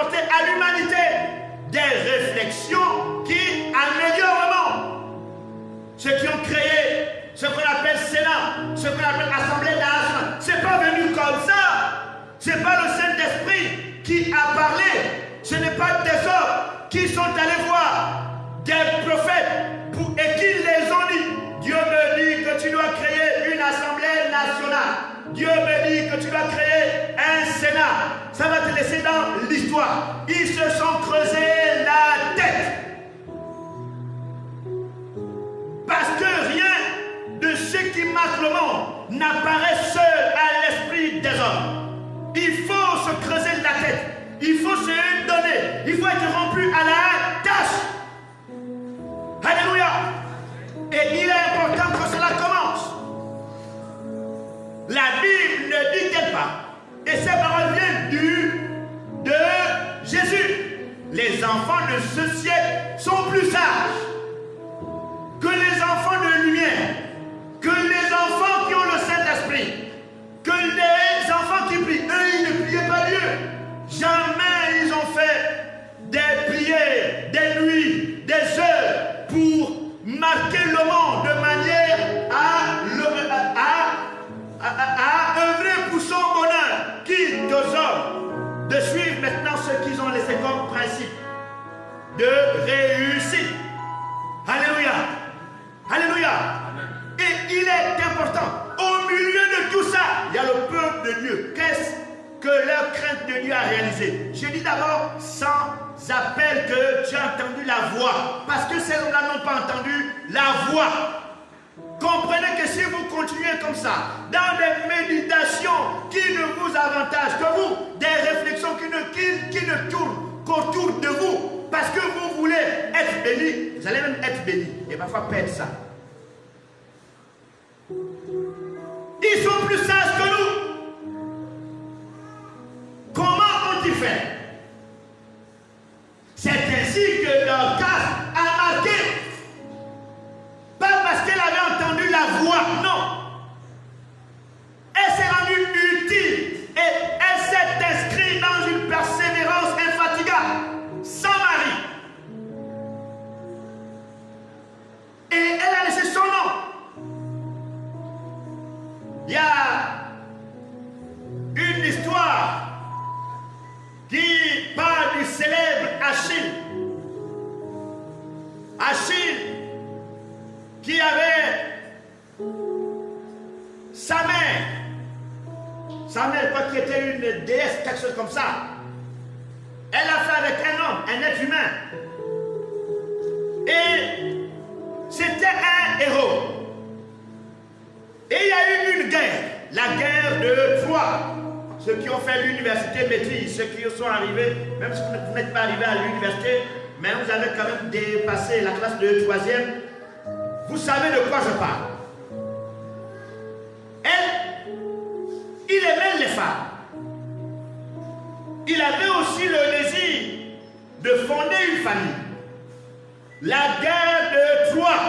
apporter à l'humanité des réflexions qui améliorent le monde. Ceux qui ont créé ce qu'on appelle Sénat, ce qu'on appelle Assemblée nationale, ce n'est pas venu comme ça. Ce n'est pas le Saint-Esprit qui a parlé. Ce n'est pas des hommes qui sont allés voir des prophètes et qui les ont dit. Dieu me dit que tu dois créer une Assemblée nationale. Dieu me dit que tu dois créer un Sénat. Ça va te laisser dans l'histoire. Ils se sont creusés la tête. Parce que rien de ce qui marque le monde n'apparaît seul à l'esprit des hommes. Il faut se creuser la tête. Il faut se donner. Il faut être rompu à la tâche. Alléluia. Et il est important que cela commence. La Bible ne dit-elle pas, et ces paroles viennent de Jésus. Les enfants de ce siècle sont plus sages que les enfants de lumière, que les enfants qui ont le Saint-Esprit, que les enfants qui prient. Eux, ils ne priaient pas Dieu. Jamais ils ont fait des prières, des nuits, des heures pour marquer le monde de manière à œuvrer pour son bonheur. Quitte aux hommes de suivre maintenant ce qu'ils ont laissé comme principe de réussite. Alléluia. Alléluia. Et il est important, au milieu de tout ça, il y a le peuple de Dieu. Qu'est-ce que leur crainte de Dieu a réalisé? Je dis d'abord sans appel que tu as entendu la voix. Parce que ces hommes-là n'ont pas entendu la voix. Comprenez que si vous continuez comme ça, dans des méditations qui ne vous avantagent que vous, des réflexions qui ne tournent qu'autour de vous, parce que vous voulez être béni, vous allez même être béni et parfois perdre ça. Ils sont plus sages que nous. Comment ont-ils fait? C'est ainsi que leur caste a marqué. Pas parce qu'elle avait entendu la voix, non. Elle s'est rendue utile et elle s'est inscrite dans une persévérance infatigable, sans mari. Et elle a laissé son nom. Il y a une histoire qui parle du célèbre Achille. Achille qui avait sa mère quoi, qui était une déesse, quelque chose comme ça. Elle a fait avec un homme, un être humain. Et c'était un héros. Et il y a eu une guerre, la guerre de Troie. Ceux qui ont fait l'université maîtrisent, ceux qui sont arrivés, même si vous n'êtes pas arrivé à l'université, mais vous avez quand même dépassé la classe de 3e, vous savez de quoi je parle. Il aimait les femmes. Il avait aussi le désir de fonder une famille. La guerre de Troie,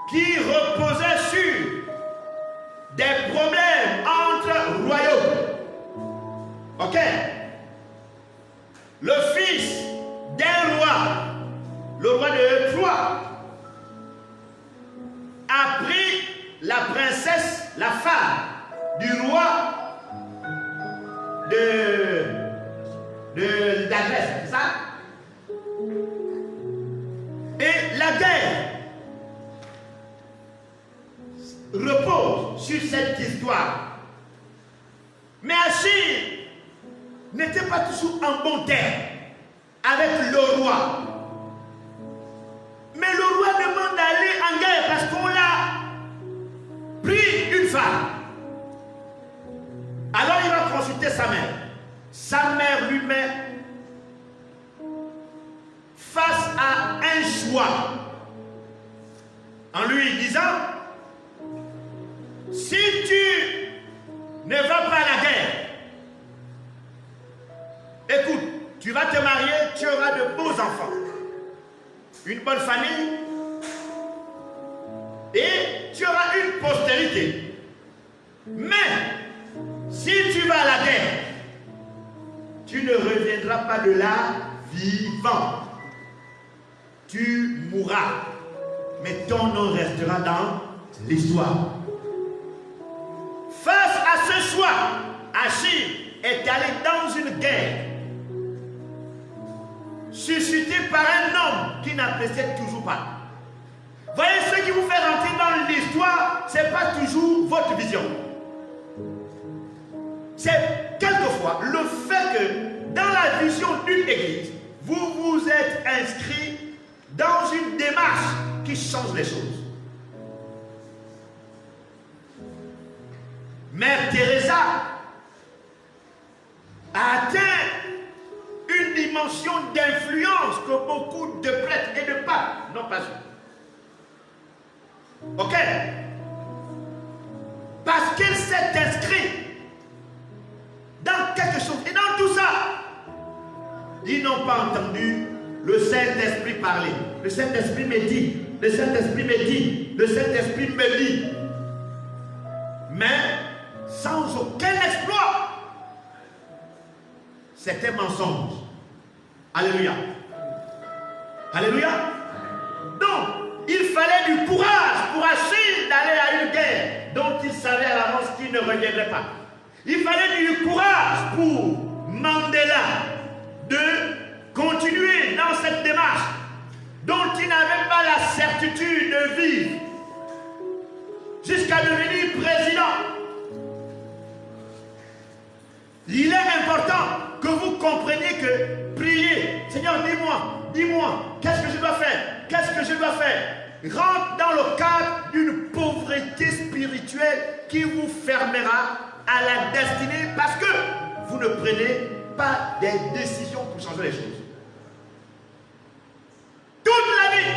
qui reposait sur des problèmes entre royaumes. Ok? Le fils d'un roi, le roi de Troie, a pris la princesse, la femme du roi de la Grèce, c'est ça? Et la guerre repose sur cette histoire. Mais Achille n'était pas toujours en bon terme avec le roi. Mais le roi demande d'aller en guerre parce qu'on l'a pris une femme. Alors il va consulter sa mère. Sa mère lui met face à un choix en lui disant: si tu ne vas pas à la guerre, écoute, tu vas te marier, tu auras de beaux enfants, une bonne famille, et tu auras une postérité. Mais si tu vas à la guerre, tu ne reviendras pas de là vivant. Tu mourras, mais ton nom restera dans l'histoire. Face à ce choix, Achille est allé dans une guerre suscité par un homme qui n'appréciait toujours pas. Voyez, ce qui vous fait rentrer dans l'histoire, ce n'est pas toujours votre vision. C'est quelquefois le fait que dans la vision d'une église, vous vous êtes inscrit dans une démarche qui change les choses. Mère Teresa a atteint une dimension d'influence que beaucoup de prêtres et de papes n'ont pas eu. Ok? Parce qu'elle s'est inscrite dans quelque chose. Et dans tout ça, ils n'ont pas entendu le Saint-Esprit parler. Le Saint-Esprit me dit, le Saint-Esprit me dit, le Saint-Esprit me dit. Mais sans aucun exploit. C'était mensonge. Alléluia. Alléluia. Donc, il fallait du courage pour Achille d'aller à une guerre dont il savait à l'avance qu'il ne reviendrait pas. Il fallait du courage pour Mandela de continuer dans cette démarche dont il n'avait pas la certitude de vivre jusqu'à devenir président. Il est important que vous compreniez que prier, Seigneur, dis-moi, qu'est-ce que je dois faire? Qu'est-ce que je dois faire? Rentre dans le cadre d'une pauvreté spirituelle qui vous fermera à la destinée parce que vous ne prenez pas des décisions pour changer les choses. Toute la vie,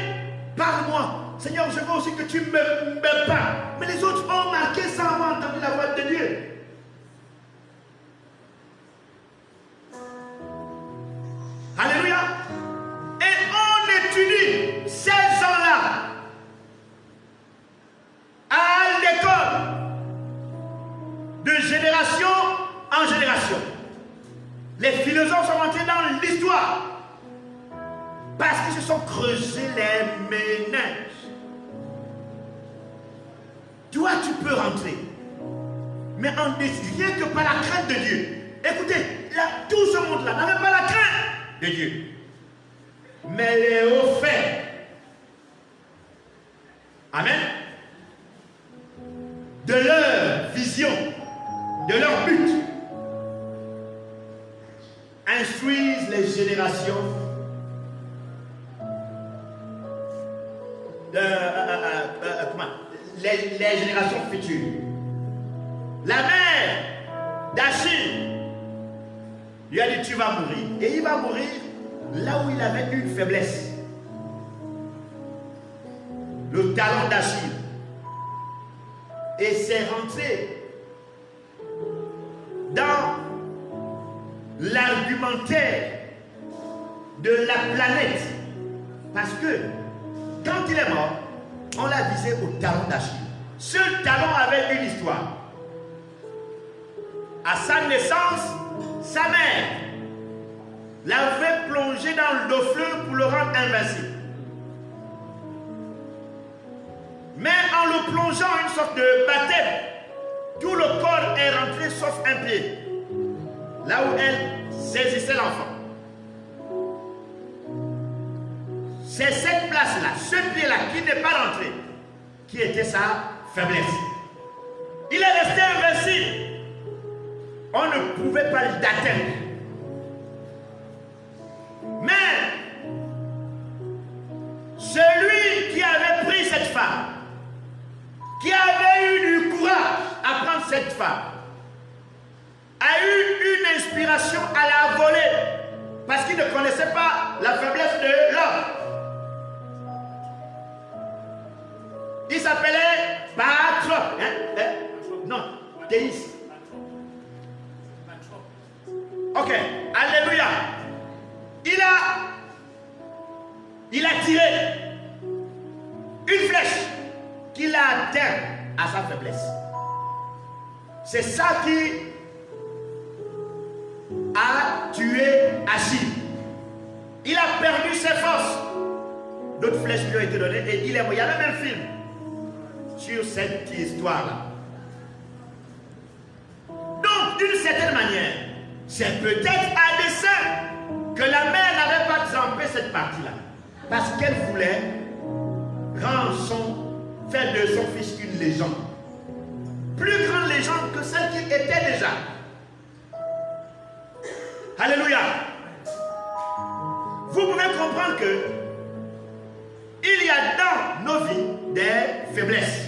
parle-moi. Seigneur, je veux aussi que tu me parles. Mais les autres ont marqué sans avoir entendu la voix de Dieu. Alléluia. Et on étudie ces gens-là à l'école de génération en génération. Les philosophes sont entrés dans l'histoire parce qu'ils se sont creusés les méninges. Toi, tu peux rentrer, mais en rien que par la crainte de Dieu. Écoutez, là, tout ce monde-là n'avait pas la crainte de Dieu, mais les hauts faits, amen, de leur vision, de leur but, instruisent les générations les générations futures. La mère d'Achille lui a dit, tu vas mourir. Et il va mourir là où il avait une faiblesse. Le talent d'Achille. Et c'est rentré dans l'argumentaire de la planète. Parce que quand il est mort, on l'a visé au talent d'Achille. Ce talent avait une histoire. À sa naissance, sa mère l'avait plongé dans l'eau fleuve pour le rendre invincible. Mais en le plongeant une sorte de baptême, tout le corps est rentré sauf un pied. Là où elle saisissait l'enfant. C'est cette place-là, ce pied-là qui n'est pas rentré, qui était sa faiblesse. Il est resté invincible. On ne pouvait pas l'atteindre. Mais celui qui avait pris cette femme, qui avait eu du courage à prendre cette femme, a eu une inspiration à la voler parce qu'il ne connaissait pas la faiblesse de l'homme. Il s'appelait Patrocle. Non, Théis. Ok, alléluia. Il a tiré une flèche qu'il a atteint à sa faiblesse. C'est ça qui a tué a perdu ses forces. D'autres flèches lui ont été données et il est mort. Il y a le même film sur cette histoire-là. Donc, d'une certaine manière, c'est peut-être à dessein que la mère n'avait pas trempé cette partie-là. Parce qu'elle voulait faire de son fils une légende. Plus grande légende que celle qu'il était déjà. Alléluia. Vous pouvez comprendre que il y a dans nos vies des faiblesses.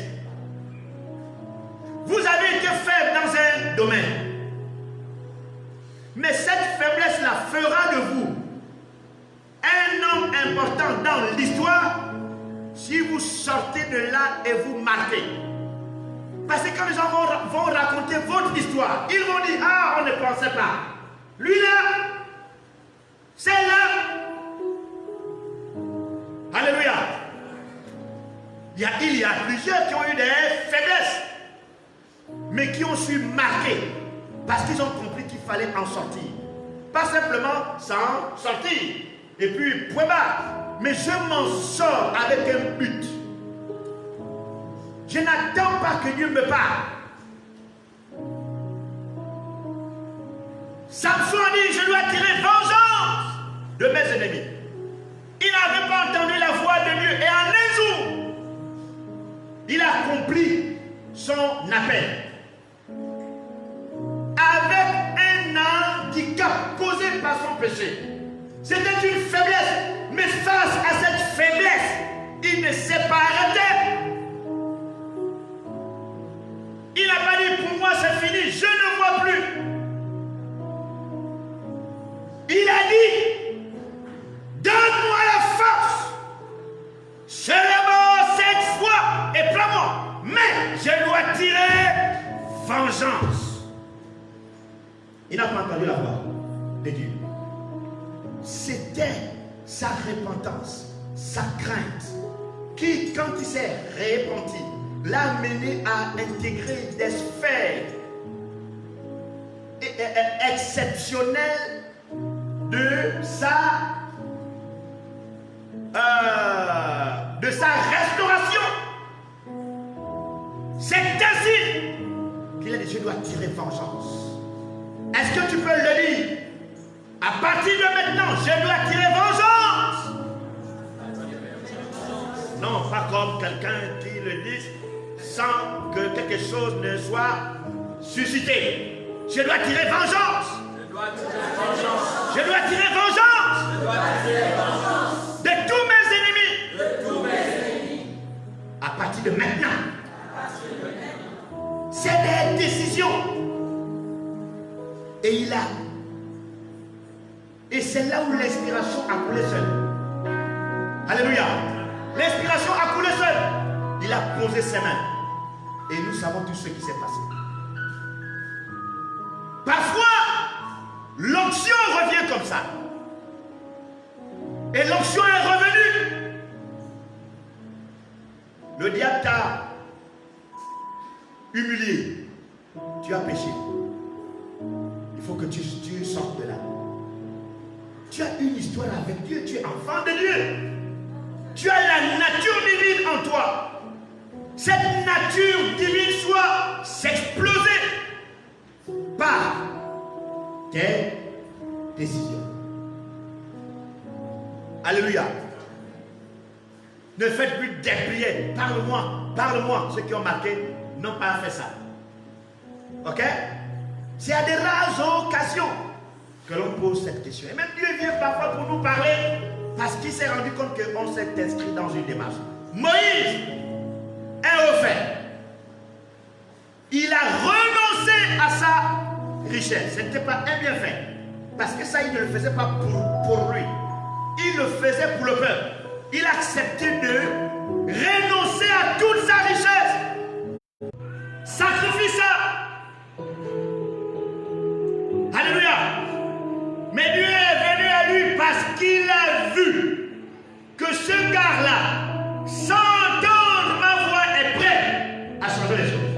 Vous avez été faible dans un domaine. Mais cette faiblesse-là fera de vous un homme important dans l'histoire si vous sortez de là et vous marquez. Parce que quand les gens vont raconter votre histoire, ils vont dire, ah, on ne pensait pas. Lui là, c'est là. Alléluia. Il y a plusieurs qui ont eu des faiblesses, mais qui ont su marquer parce qu'ils ont compris qu'il fallait en sortir. Pas simplement s'en sortir et puis point barre. Mais je m'en sors avec un but. Je n'attends pas que Dieu me parle. Samson a dit, je dois tirer vengeance de mes ennemis. Il n'avait pas entendu la voix de Dieu. Et en un jour, il a accompli son appel. Avec un handicap causé par son péché. C'était une faiblesse. Mais face à cette faiblesse, il ne s'est pas arrêté. Il n'a pas dit, pour moi c'est fini, je ne vois plus. Il a dit, donne-moi la force. Je le mort cette fois et prends-moi. Mais je dois tirer vengeance. Il n'a pas entendu la voix de Dieu. C'était sa repentance, sa crainte, qui, quand il s'est repenti, l'a mené à intégrer des sphères exceptionnelles de sa restauration. C'est ainsi qu'il a dit, je dois tirer vengeance. Est-ce que tu peux le dire? À partir de maintenant, je dois tirer vengeance. Non, pas comme quelqu'un qui le dit sans que quelque chose ne soit suscité. Je dois tirer vengeance. Je dois tirer vengeance. Je dois tirer vengeance. Je dois tirer vengeance. De tous mes ennemis. De tous mes ennemis. À partir de maintenant. C'est des décisions. Et il a. Et c'est là où l'inspiration a coulé seule. Alléluia. L'inspiration a coulé seule. Il a posé ses mains. Et nous savons tout ce qui s'est passé. Parfois, l'onction revient comme ça. Et l'onction est revenue. Le diable t'a humilié. Tu as péché. Il faut que tu sortes de là. Tu as une histoire avec Dieu. Tu es enfant de Dieu. Tu as la nature divine en toi. Cette nature divine soit s'exploser par tes décisions. Alléluia. Ne faites plus des prières. Parle-moi. Ceux qui ont marqué n'ont pas fait ça. Ok? C'est à des rares occasions que l'on pose cette question. Et même Dieu vient parfois pour nous parler parce qu'il s'est rendu compte qu'on s'est inscrit dans une démarche. Moïse est offert. Il a renoncé à sa richesse. Ce n'était pas un bienfait. Parce que ça, il ne le faisait pas pour lui. Il le faisait pour le peuple. Il a accepté de renoncer à toute sa richesse. Sacrifie ça. Alléluia. Mais Dieu est venu à lui parce qu'il a vu que ce gars-là, sans entendre ma voix, est prêt à changer les choses.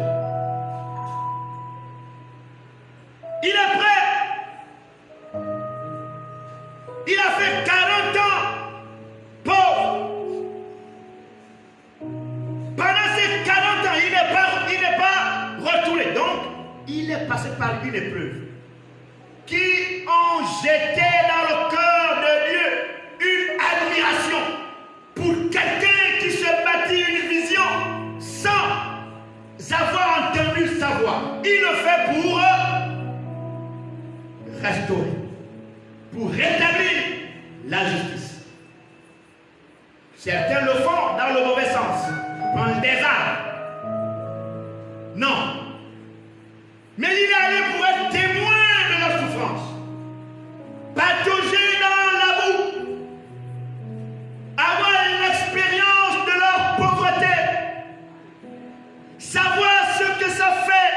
Il est prêt. Il a fait 40 ans une épreuve, qui ont jeté dans le cœur de Dieu une admiration pour quelqu'un qui se bâtit une vision sans avoir entendu sa voix. Il le fait pour restaurer, pour rétablir la justice. Certains le font dans le mauvais sens, prendre des armes. Non. Mais il est allé pour être témoin de leur souffrance, patauger dans la boue, avoir une expérience de leur pauvreté, savoir ce que ça fait,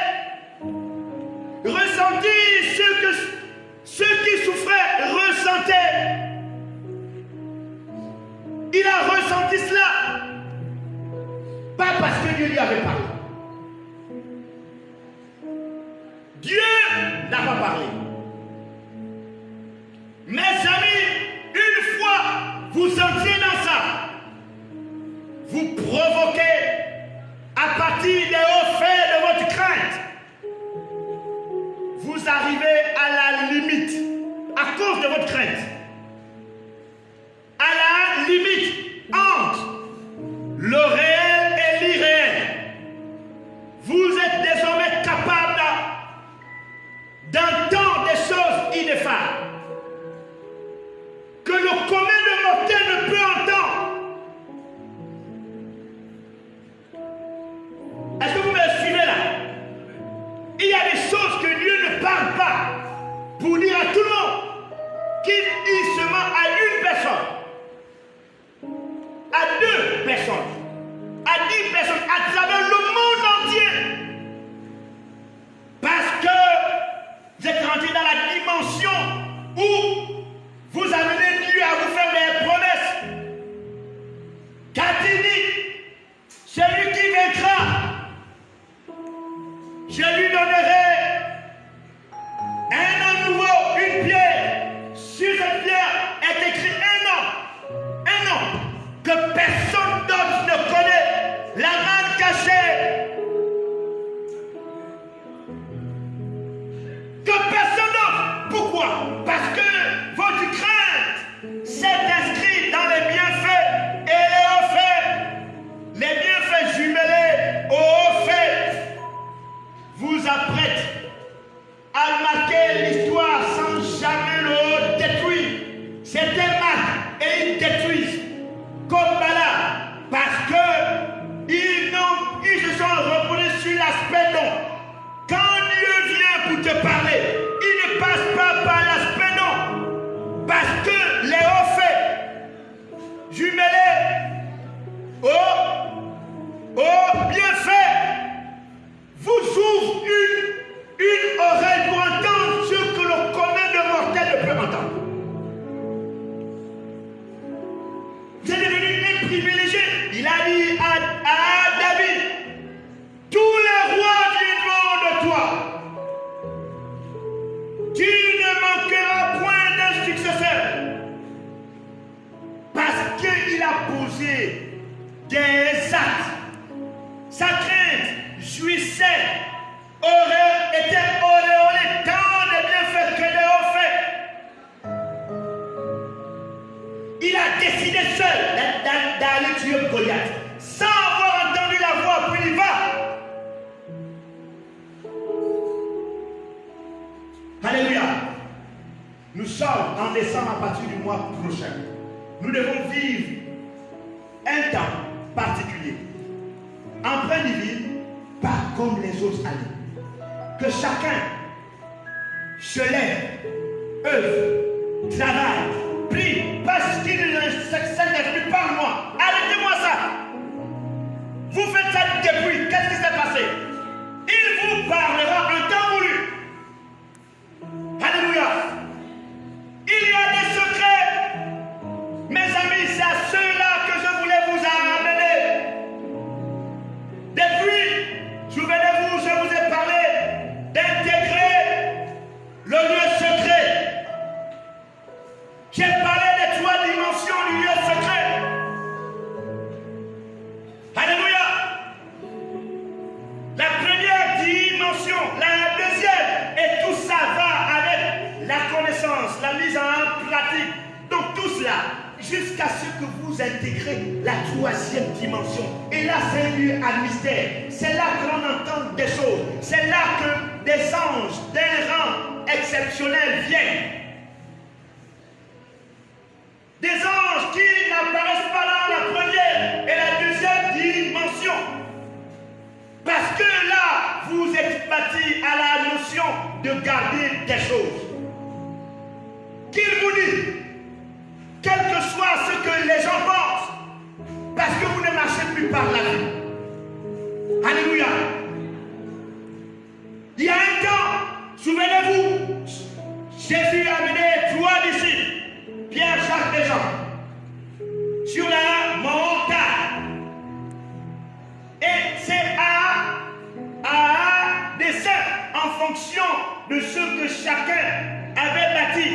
ressentir ce que ceux qui souffraient ressentaient. Il a ressenti cela, pas parce que Dieu lui avait parlé. Dieu n'a pas parlé. Mes amis, une fois vous entrez dans ça, vous provoquez à partir des hauts faits de votre crainte. Vous arrivez à la limite à cause de votre crainte. À la limite entre le réel et l'irréel. Vous êtes désormais capable d'entendre des choses ineffables que le commun de mortel ne peut entendre. Est-ce que vous me suivez là? Il y a des choses que Dieu ne parle pas pour dire à tout le monde qu'il se ment à une personne, à 2 personnes, à 10 personnes, à travers le monde entier. Parce que vous êtes rentré dans la dimension où vous amenez Dieu à vous faire des promesses. Qu'a-t-il dit? Celui qui vaincra, je lui donnerai un nom nouveau, une pierre. Sur cette pierre est écrit un nom que personne d'autre ne connaît, la manne cachée. Que personne d'autre. Pourquoi? Parce que votre crainte s'est inscrite dans les bienfaits et les hauts faits. Les bienfaits jumelés aux hauts faits vous apprêtent à marquer l'histoire sans jamais le détruire. C'était marque et ils détruisent comme Bala parce que ils se sont reposés sur l'aspect non. Quand Dieu vient pour te parler, il ne passe pas par l'aspect non. Parce que les hauts faits jumelés au bienfait vous ouvrent une oreille pour entendre ce que le commun de mortel ne peut entendre. Vous êtes devenu un privilégié. Il a dit à David, tous les rois viendront de toi. Tu ne manqueras point d'un successeur. Parce qu'il a posé des actes. Sa crainte jouissait, était auréolée tant de bienfaits que de hauts faits. Il a décidé seul d'aller tuer Goliath sans avoir entendu la voix, puis il va. Alléluia. Nous sommes en décembre à partir du mois prochain. Nous devons vivre un temps particulier, empreint divine, pas comme les autres années. Que chacun se lève, œuvre, travaille, prie, parce qu'il s'est venu par moi. Arrêtez-moi ça. Vous faites ça depuis. Qu'est-ce qui s'est passé? Il vous parlera en temps voulu. Alléluia. Il y a des secrets. Mes amis, c'est à ceux-là que je voulais vous amener. Depuis, souvenez-vous, je vous ai parlé d'intégrer le lieu secret. J'ai parlé des 3 dimensions du lieu secret. Alléluia. jusqu'à ce que vous intégrez la troisième dimension. Et là, c'est un lieu à mystère. C'est là que l'on entend des choses. C'est là que des anges d'un rang exceptionnel viennent. Des anges qui n'apparaissent pas dans la première et la deuxième dimension. Parce que là, vous êtes bâtis à la notion de garder des choses. Qu'il vous dit, quel que soit ce que les gens pensent, parce que vous ne marchez plus par la vie. Alléluia. Il y a un temps, souvenez-vous, Jésus a amené 3 disciples, Pierre, Jacques et Jean, sur la montagne. Et c'est à dessein, en fonction de ce que chacun avait bâti,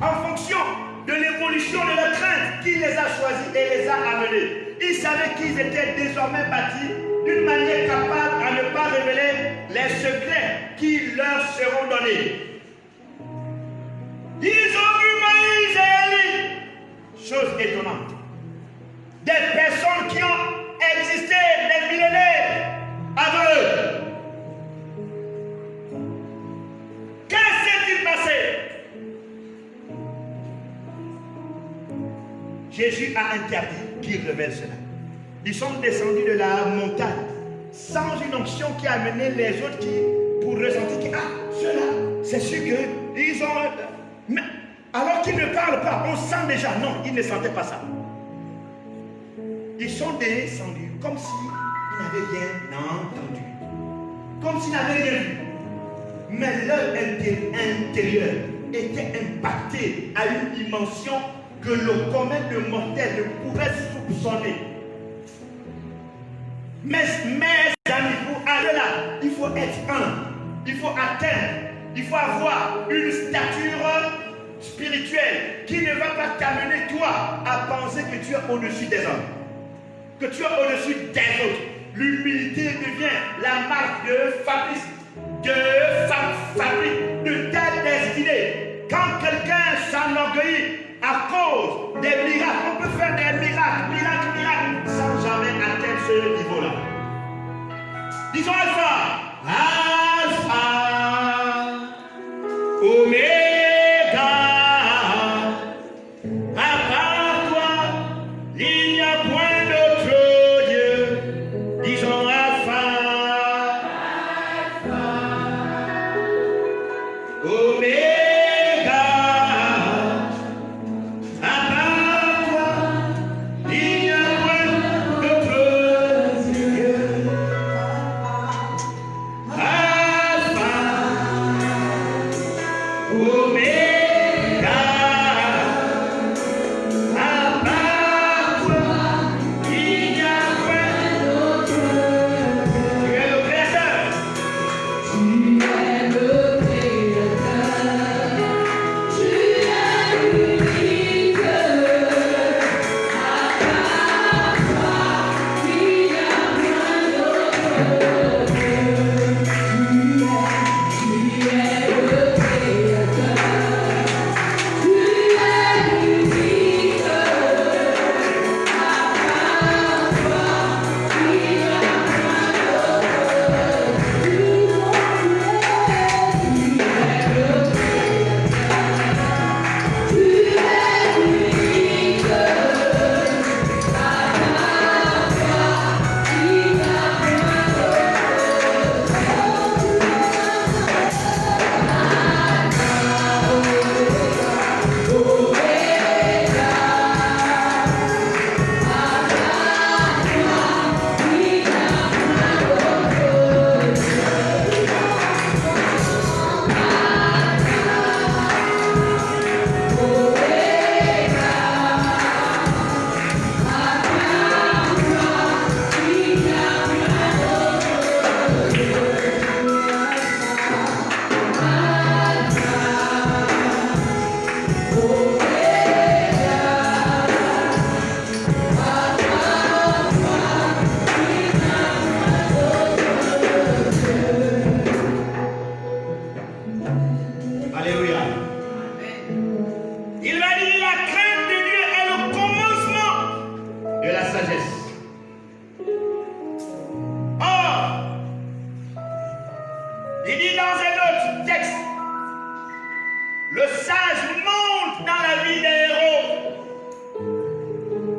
en fonction de l'évolution de leur crainte, qui les a choisis et les a amenés. Ils savaient qu'ils étaient désormais bâtis d'une manière capable à ne pas révéler les secrets qui leur seront donnés. Ils ont vu Moïse et Élie. Chose étonnante. Des personnes qui ont existé des millénaires avant eux. Que s'est-il passé? Jésus a interdit qu'ils révèlent cela. Ils sont descendus de la montagne sans une onction qui a amené les autres pour ressentir que ceux-là, c'est sûr qu'ils ont... Mais, alors qu'ils ne parlent pas, on sent déjà. Non, ils ne sentaient pas ça. Ils sont descendus comme s'ils n'avaient rien entendu. Comme s'ils n'avaient rien vu. Mais leur intérieur était impacté à une dimension que le commun de mortel ne pouvait soupçonner. Mais mes amis, pour aller là, il faut être un. Il faut atteindre. Il faut avoir une stature spirituelle qui ne va pas t'amener, toi, à penser que tu es au-dessus des hommes. Que tu es au-dessus des autres. L'humilité devient la marque de fabrique, de ta destinée. Quand quelqu'un s'enorgueillit à cause des miracles, on peut faire des miracles, sans jamais atteindre ce niveau-là. Disons Alpha, Oméga, à part toi, il n'y a point d'autre Dieu. Disons Alpha, Oméga, à part toi, il n'y a point d'autre Dieu. Alpha, Oméga, à part toi, il n'y a point d'autre. Tu es le Créateur. Tu es le Créateur, tu es unique, à part toi, il n'y a point d'autre. Tu es le Créateur, tu es unique, à part toi, il n'y a Alléluia. Il va dire la crainte de Dieu est le le sage monte dans la vie des héros.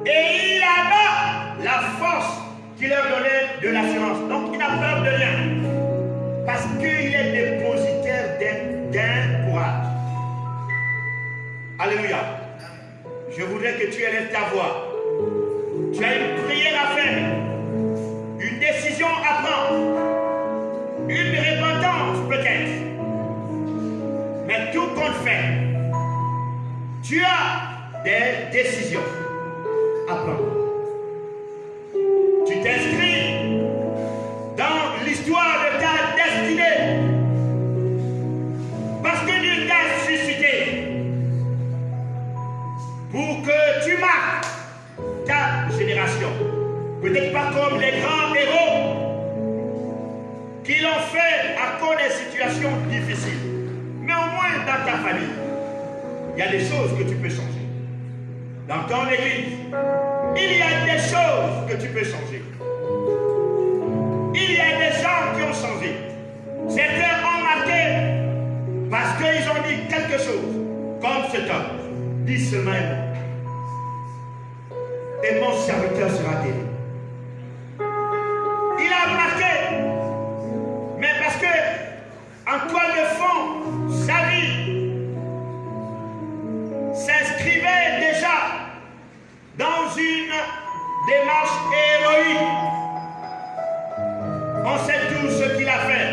Et il abat la force qui leur donnait de l'assurance. Donc il n'a peur de rien. Parce qu'il est dépositaire d'un courage. Alléluia. Je voudrais que tu élèves ta voix. Tu as une prière à faire. Une décision à prendre. Une repentance peut-être. Mais tout compte fait. Tu as des décisions à prendre. Tu t'inscris dans l'histoire de ta destinée. Parce que Dieu t'a suscité pour que tu marques ta génération. Peut-être pas comme les grands héros qui l'ont fait à cause des situations difficiles. Mais au moins dans ta famille, il y a des choses que tu peux changer. Dans ton église, il y a des choses que tu peux changer. Il y a des gens qui ont changé. Certains ont marqué parce qu'ils ont dit quelque chose. Comme cet homme dit seulement un mot. Et mon serviteur sera guéri. Il a marqué. Mais parce que en toile de fond, sa vie s'inscrivait déjà dans une démarche héroïque. On sait tous ce qu'il a fait.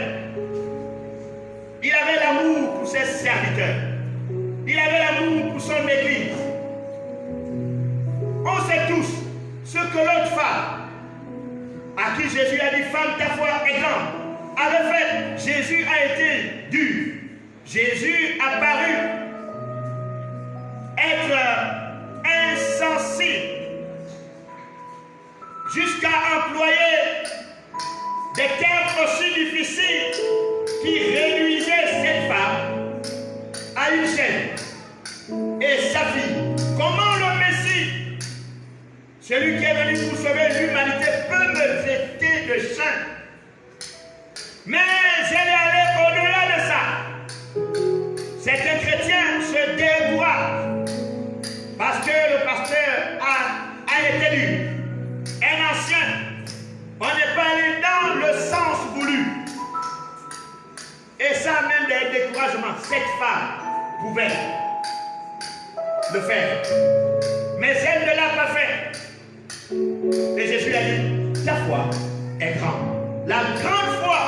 Il avait l'amour pour ses serviteurs. Il avait l'amour pour son église. On sait tous ce que l'autre femme, à qui Jésus a dit, femme, ta foi est grande, avait fait. Jésus a été dur. Jésus a paru être insensible jusqu'à employer des termes aussi difficiles qui réduisaient cette femme à une chaîne et sa fille. Comment le Messie, celui qui est venu pour sauver l'humanité, peut me traiter de saint? Mais elle est allée au-delà de ça. Certains chrétiens se découragent parce que le pasteur a été dur. Un ancien, on n'est pas allé dans le sens voulu. Et ça même des découragements. Cette femme pouvait le faire. Mais elle ne l'a pas fait. Et Jésus a dit, ta foi est grande. La grande foi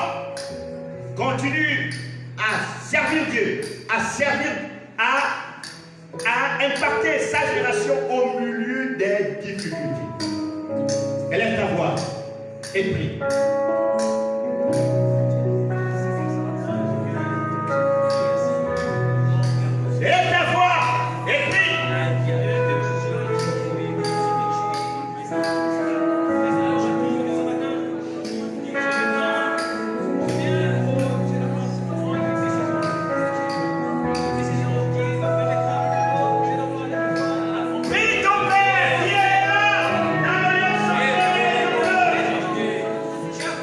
continue à servir Dieu, à servir, à impacter sa génération au milieu des difficultés. Élève ta voix et prie. Élève ta voix et prie. Prie ton Père qui est là dans le lieu saint.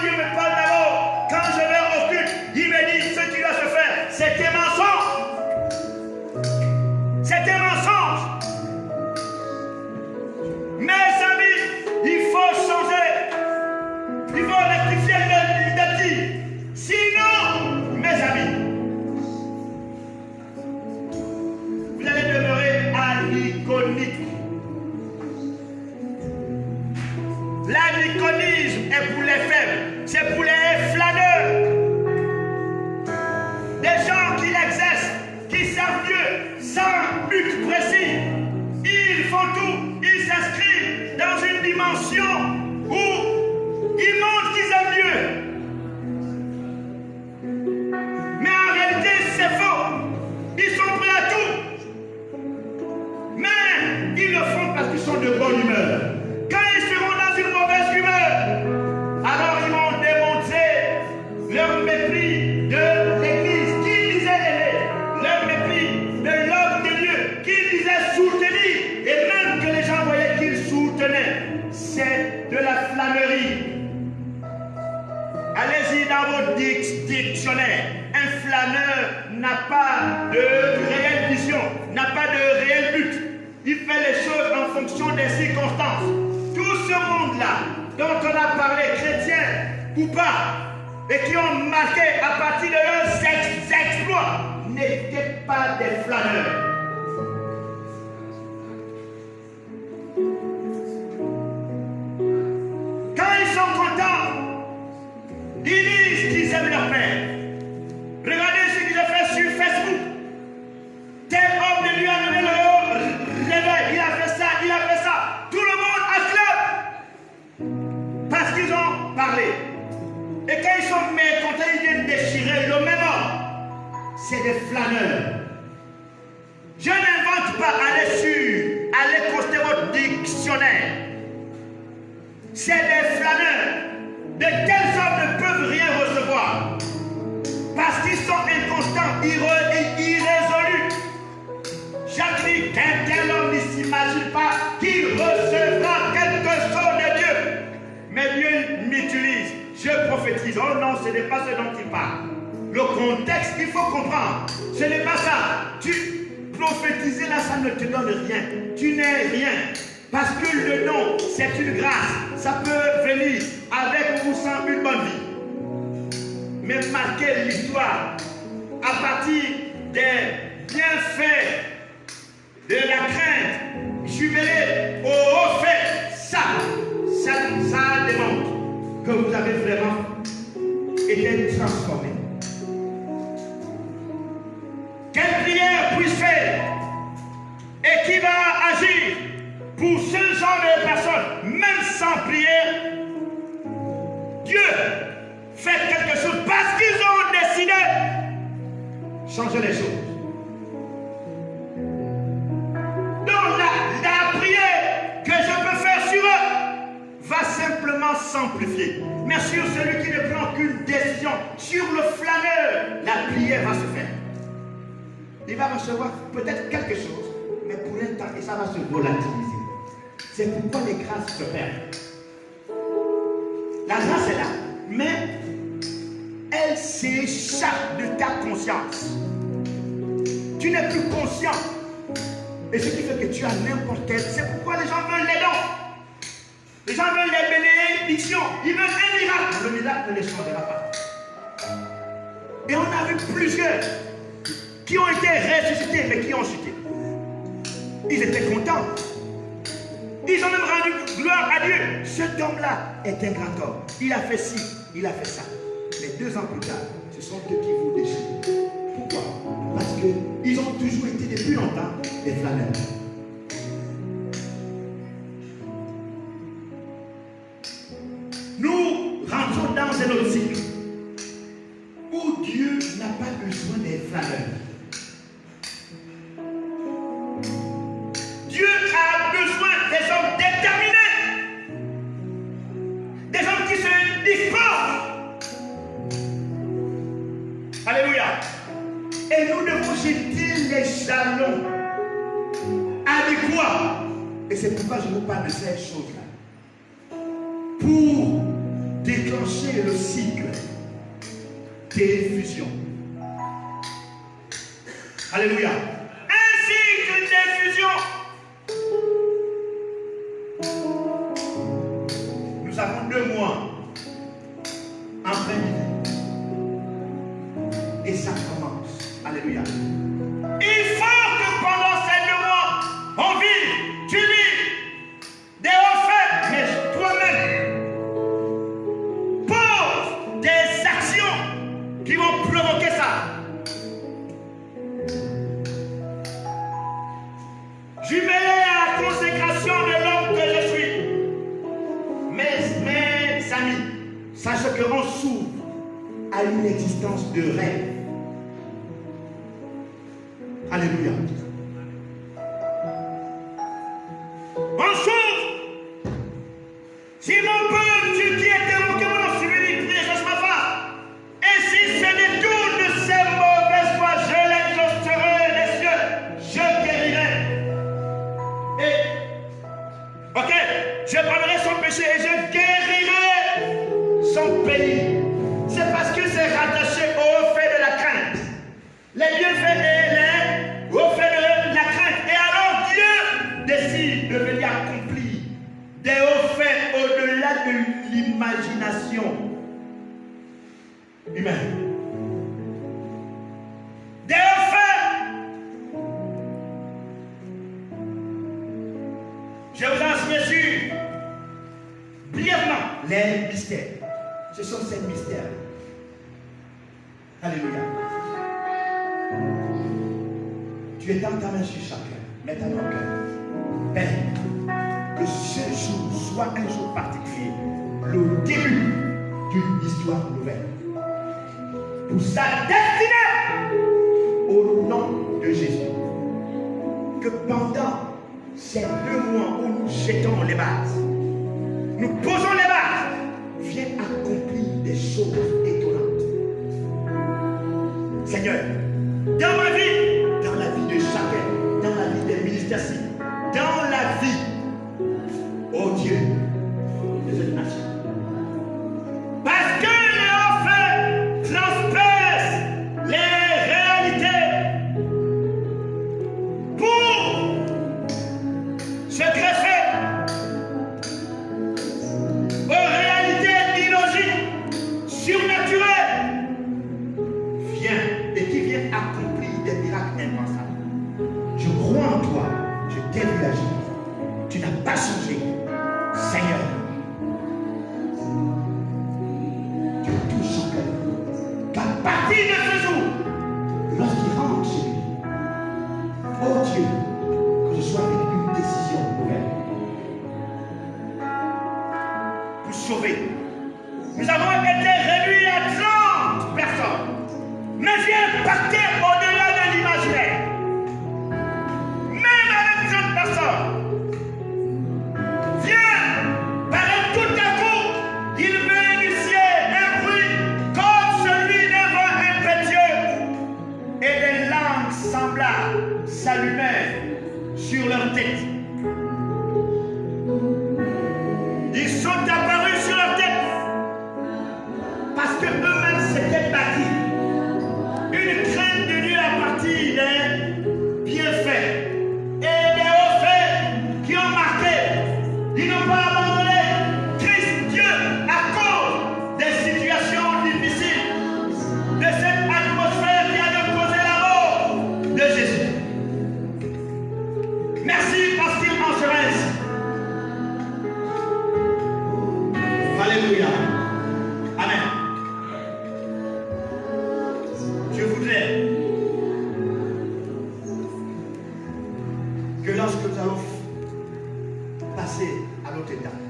Dieu me parle d'abord, quand je vais au culte, il me dit ce qui doit se faire. C'est des mensonges. C'est des mensonges. Mes amis, il faut changer. Il faut rectifier le tir. Sinon, mes amis, vous allez demeurer aniconique. L'aniconisme est pour les faibles, c'est pour les flâneurs. Des gens qui l'exercent, qui savent Dieu, sans but précis. Ils font tout, ils s'inscrivent dans une dimension où ils montrent qu'ils aiment Dieu. Mais en réalité, c'est faux. Ils sont prêts à tout. Mais ils le font parce qu'ils sont de bonne humeur. Quand ils seront dans une mauvaise humeur, alors ils vont démontrer leur mépris de l'Église qu'ils disaient aimer, leur mépris de l'homme de Dieu qu'ils disaient soutenir, et même que les gens voyaient qu'ils soutenaient. C'est de la flânerie. Allez-y dans votre dictionnaire. Un flâneur n'a pas de réelle vision, n'a pas de réel but. Il fait les choses en fonction des circonstances. Tout ce monde-là, dont on a parlé, chrétiens ou pas, et qui ont marqué à partir de leurs exploits, n'étaient pas des flâneurs. Quand ils sont contents, ils disent qu'ils aiment leur père. Regardez ce qu'ils ont fait sur Facebook. Tel homme de Dieu a donné le réveil. Il a fait ça, il a fait ça. Tout le monde acclame. Parce qu'ils ont parlé. Et quand ils sont mécontents, ils viennent déchirer le même homme. C'est des flâneurs. Je n'invente pas, allez consulter votre dictionnaire. C'est des flâneurs. De telle sorte ne peuvent rien recevoir. Parce qu'ils sont inconstants, irrésolus. Jacques dit qu'un tel homme ne s'imagine pas qu'il recevra quelque chose de Dieu. Mais Dieu m'utilise. Je prophétise. Oh non, ce n'est pas ce dont il parle. Le contexte, il faut comprendre. Ce n'est pas ça. Tu prophétiser là, ça ne te donne rien. Tu n'es rien. Parce que le nom, c'est une grâce. Ça peut venir avec ou sans une bonne vie. Mais marquer l'histoire à partir des bienfaits, de la crainte, jubilé au haut fait, ça démontre que vous avez vraiment été transformé. Quelle prière puis faire et qui va agir pour ce genre de personnes, même sans prière? Dieu fait quelque chose parce qu'ils ont décidé de changer les choses. Donc la prière que je peux faire sur eux va simplement s'amplifier. Mais sur celui qui ne prend qu'une décision, sur le flâneur, la prière va se faire. Il va recevoir peut-être quelque chose, mais pour un temps, et ça va se volatiliser. C'est pourquoi les grâces se perdent. La grâce est là, mais elle s'échappe de ta conscience. Tu n'es plus conscient. Et ce qui fait que tu as n'importe quel. C'est pourquoi les gens veulent les dons. Les gens veulent les bénédictions. Ils veulent un miracle. Le miracle ne les changera pas. Et on a vu plusieurs qui ont été ressuscités, mais qui ont chuté. Ils étaient contents. Ils ont même rendu gloire à Dieu. Cet homme-là est un grand homme. Il a fait ci, il a fait ça. Mais 2 ans plus tard, ce sont eux qui vous déchirent. Pourquoi? Parce qu'ils ont toujours été depuis longtemps des flâneurs. Nous rentrons dans un autre cycle où Dieu n'a pas besoin des flâneurs. Dieu a besoin des hommes déterminés, des hommes qui se disposent. Alléluia. Et nous devons jeter les jalons adéquats. Et c'est pourquoi je vous parle de ces choses-là. Pour déclencher déclencher le cycle d'effusion. Alléluia. Un cycle d'effusion. Nous avons 2 mois en plein hiver. Et ça commence. Alléluia. Il faut que pendant ces 2 mois, on vive, tu vis des hauts faits, mais toi-même, pose des actions qui vont provoquer ça. Jumelé à la consécration de l'homme que je suis. Mes amis, sachez qu'on s'ouvre à une existence de rêve. Alléluia. On s'ouvre. Si mon peuple, tu qui est évoqué, mon nom, suivi, priez, je ma face. Et si se détourne de ces mauvaises voies, je l'exaucerai les cieux, je guérirai. Et, ok, je prendrai son péché et je guérirai son pays. C'est parce que c'est rattaché au fait de la crainte. Les bienfaits et au fait de la crainte. Et alors Dieu décide de venir accomplir des hauts faits au-delà de l'imagination humaine. Des hauts faits. Je vous enseigne sur brièvement les mystères. Ce sont ces mystères. Alléluia. Tu étends ta main sur chacun. Mets ta main au cœur. Père, que ce jour soit un jour particulier. Le début d'une histoire nouvelle. Pour sa destinée. Au nom de Jésus. Que pendant ces 2 mois où nous jetons les bases, nous posons les bases, viens accomplir des choses étonnantes. Seigneur, dans ma vie, dans la vie de chacun, dans la vie des ministères, dans la vie, oh Dieu, de cette nation. Parce que les hauts faits transpercent les réalités pour se greffer aux réalités illogiques, surnaturelles. Viens et qui vient accomplir des miracles impensables. Je crois en toi, je t'ai vu agir. Tu n'as pas changé, Seigneur. Tu touches son cœur. Qu'à partir de ce jour, lorsqu'il rentre chez lui, oh Dieu, que je sois avec une décision nouvelle pour sauver. Nous avons été réduits à 30 personnes. Mais viens impacter au-delà de l'imaginaire. Même avec 30 personnes. Viens, paraît tout à coup, il veut initier un bruit comme celui d'un vent impétueux et des langues semblables s'allumaient sur leur tête. Ils sont apparus sur leur tête parce que eux-mêmes s'étaient bâtis. Une crainte de Dieu à partir des bienfaits et des hauts faits qui ont marqué. Ils n'ont pas abandonné Christ, Dieu, à cause des situations difficiles, de cette atmosphère qui a causé la mort de Jésus. Merci parce qu'il en sera ainsi. Alléluia. Amen. Je voudrais que lorsque nous allons passer à l'autre étape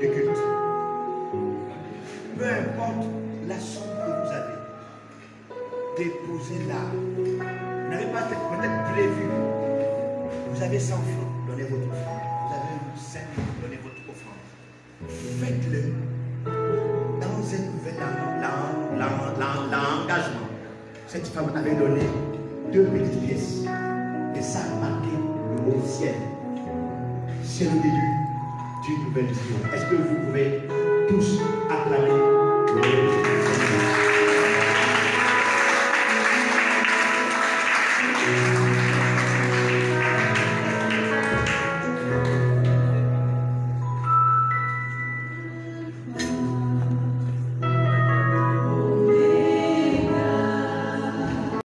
du culte, peu importe la somme que vous avez, déposez-la. Vous n'avez pas peut-être prévu. Vous avez 100 francs, donnez votre offrande. Vous avez 5 francs, donnez votre offrande. Faites-le dans un nouvel engagement. Cette femme avait donné 2 petites pièces et ça a marqué le ciel. C'est le début d'une nouvelle vision. Est-ce que vous pouvez tous acclamer